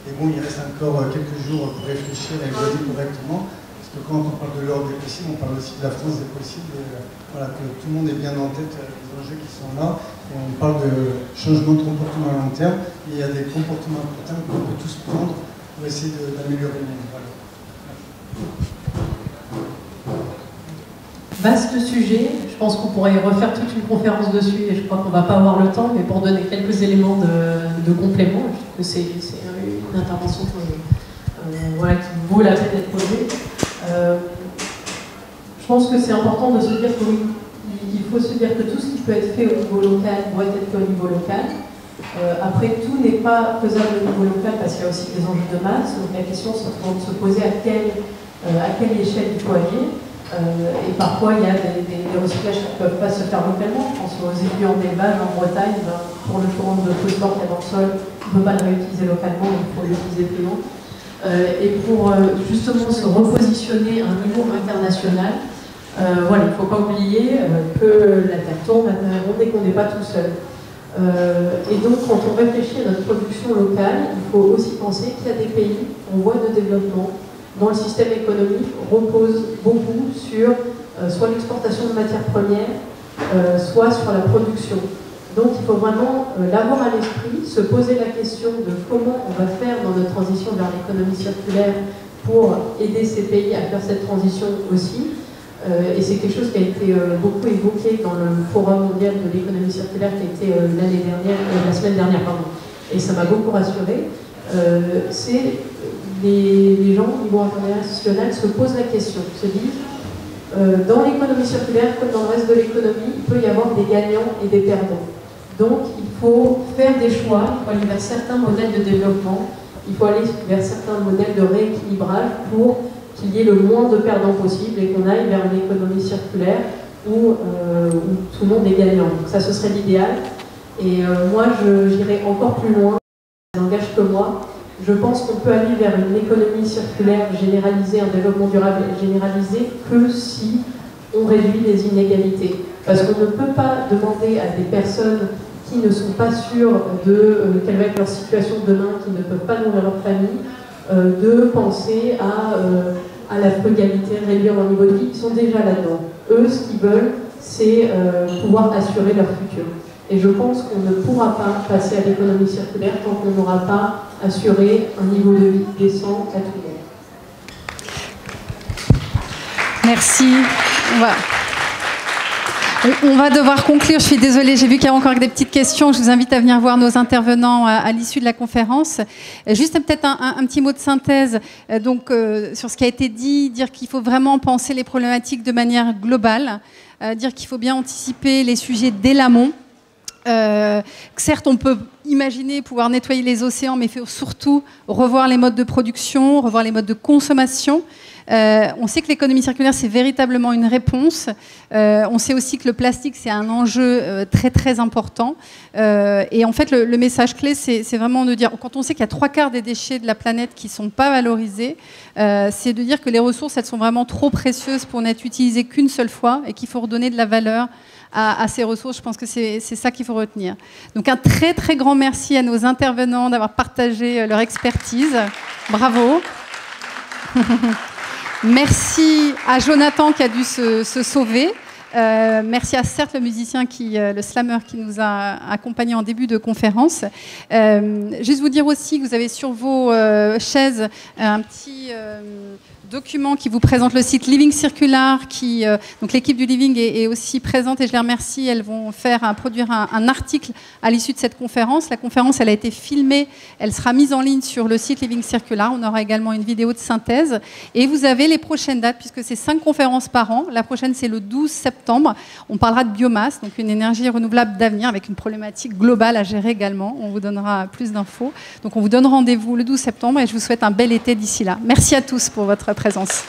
Et bon, il reste encore quelques jours pour réfléchir et évaluer correctement. Parce que quand on parle de l'ordre des possibles, on parle aussi de la France des possibles. Et, voilà, que tout le monde ait bien en tête les enjeux qui sont là. Et on parle de changement de comportement à long terme. Et il y a des comportements à court terme qu'on peut tous prendre pour essayer d'améliorer le monde. Voilà. Vaste sujet, je pense qu'on pourrait refaire toute une conférence dessus et je crois qu'on ne va pas avoir le temps, mais pour donner quelques éléments de complément, je trouve que c'est une intervention voilà, qui vaut la peine d'être posée. pense que c'est important de se dire qu'il faut se dire que tout ce qui peut être fait au niveau local doit être fait au niveau local. Après, tout n'est pas faisable au niveau local parce qu'il y a aussi des enjeux de masse. Donc la question c'est de se poser à quelle échelle il faut aller. Et parfois, il y a des recyclages qui ne peuvent pas se faire localement. Je pense aux aiguilles d'élevage en Bretagne, pour le courant de phosphore qu'il y a dans le sol, on ne peut pas le réutiliser localement, il faut l'utiliser plus loin. Et pour justement se repositionner à un niveau international, voilà, il ne faut pas oublier que la Terre tourne, et qu'on n'est pas tout seul. Et donc, quand on réfléchit à notre production locale, il faut aussi penser qu'il y a des pays en voie de développement dont le système économique repose beaucoup sur soit l'exportation de matières premières, soit sur la production. Donc il faut vraiment l'avoir à l'esprit, se poser la question de comment on va faire dans notre transition vers l'économie circulaire pour aider ces pays à faire cette transition aussi. Et c'est quelque chose qui a été beaucoup évoqué dans le Forum mondial de l'économie circulaire qui a été la semaine dernière, pardon. Et ça m'a beaucoup rassurée. C'est les gens au niveau international se posent la question, se disent dans l'économie circulaire comme dans le reste de l'économie, il peut y avoir des gagnants et des perdants. Donc il faut faire des choix, il faut aller vers certains modèles de développement, il faut aller vers certains modèles de rééquilibrage pour qu'il y ait le moins de perdants possible et qu'on aille vers une économie circulaire où tout le monde est gagnant. Donc ça, ce serait l'idéal. Et moi, j'irai encore plus loin, ça n'engage que moi. Je pense qu'on peut aller vers une économie circulaire généralisée, un développement durable généralisé, que si on réduit les inégalités. Parce qu'on ne peut pas demander à des personnes qui ne sont pas sûres de quelle va être leur situation demain, qui ne peuvent pas nourrir leur famille, de penser à la frugalité, réduire leur niveau de vie, ils sont déjà là-dedans. Eux, ce qu'ils veulent, c'est pouvoir assurer leur futur. Et je pense qu'on ne pourra pas passer à l'économie circulaire tant qu'on n'aura pas assuré un niveau de vie décent à tout le monde. Merci. On va devoir conclure, je suis désolée, j'ai vu qu'il y a encore des petites questions. Je vous invite à venir voir nos intervenants à l'issue de la conférence. Juste peut-être un petit mot de synthèse sur ce qui a été dit, dire qu'il faut vraiment penser les problématiques de manière globale, dire qu'il faut bien anticiper les sujets dès l'amont. Certes, on peut imaginer pouvoir nettoyer les océans, mais il faut surtout revoir les modes de production, revoir les modes de consommation. On sait que l'économie circulaire, c'est véritablement une réponse. On sait aussi que le plastique, c'est un enjeu très, très important. Et en fait, le message clé, c'est vraiment de dire, quand on sait qu'il y a 3/4 des déchets de la planète qui ne sont pas valorisés, c'est de dire que les ressources, elles sont vraiment trop précieuses pour n'être utilisées qu'une seule fois et qu'il faut redonner de la valeur à ces ressources. Je pense que c'est ça qu'il faut retenir. Donc un très, très grand merci à nos intervenants d'avoir partagé leur expertise. Bravo. Merci à Jonathan qui a dû se sauver. Merci à certes le musicien, le slammer qui nous a accompagnés en début de conférence. Juste vous dire aussi que vous avez sur vos chaises un petit document qui vous présente le site Living Circular. Donc l'équipe du Living est aussi présente et je les remercie. Elles vont produire un article à l'issue de cette conférence. La conférence, elle a été filmée. Elle sera mise en ligne sur le site Living Circular. On aura également une vidéo de synthèse. Et vous avez les prochaines dates, puisque c'est 5 conférences par an. La prochaine, c'est le 12 septembre. On parlera de biomasse, donc une énergie renouvelable d'avenir avec une problématique globale à gérer également. On vous donnera plus d'infos. Donc on vous donne rendez-vous le 12 septembre et je vous souhaite un bel été d'ici là. Merci à tous pour votre présence.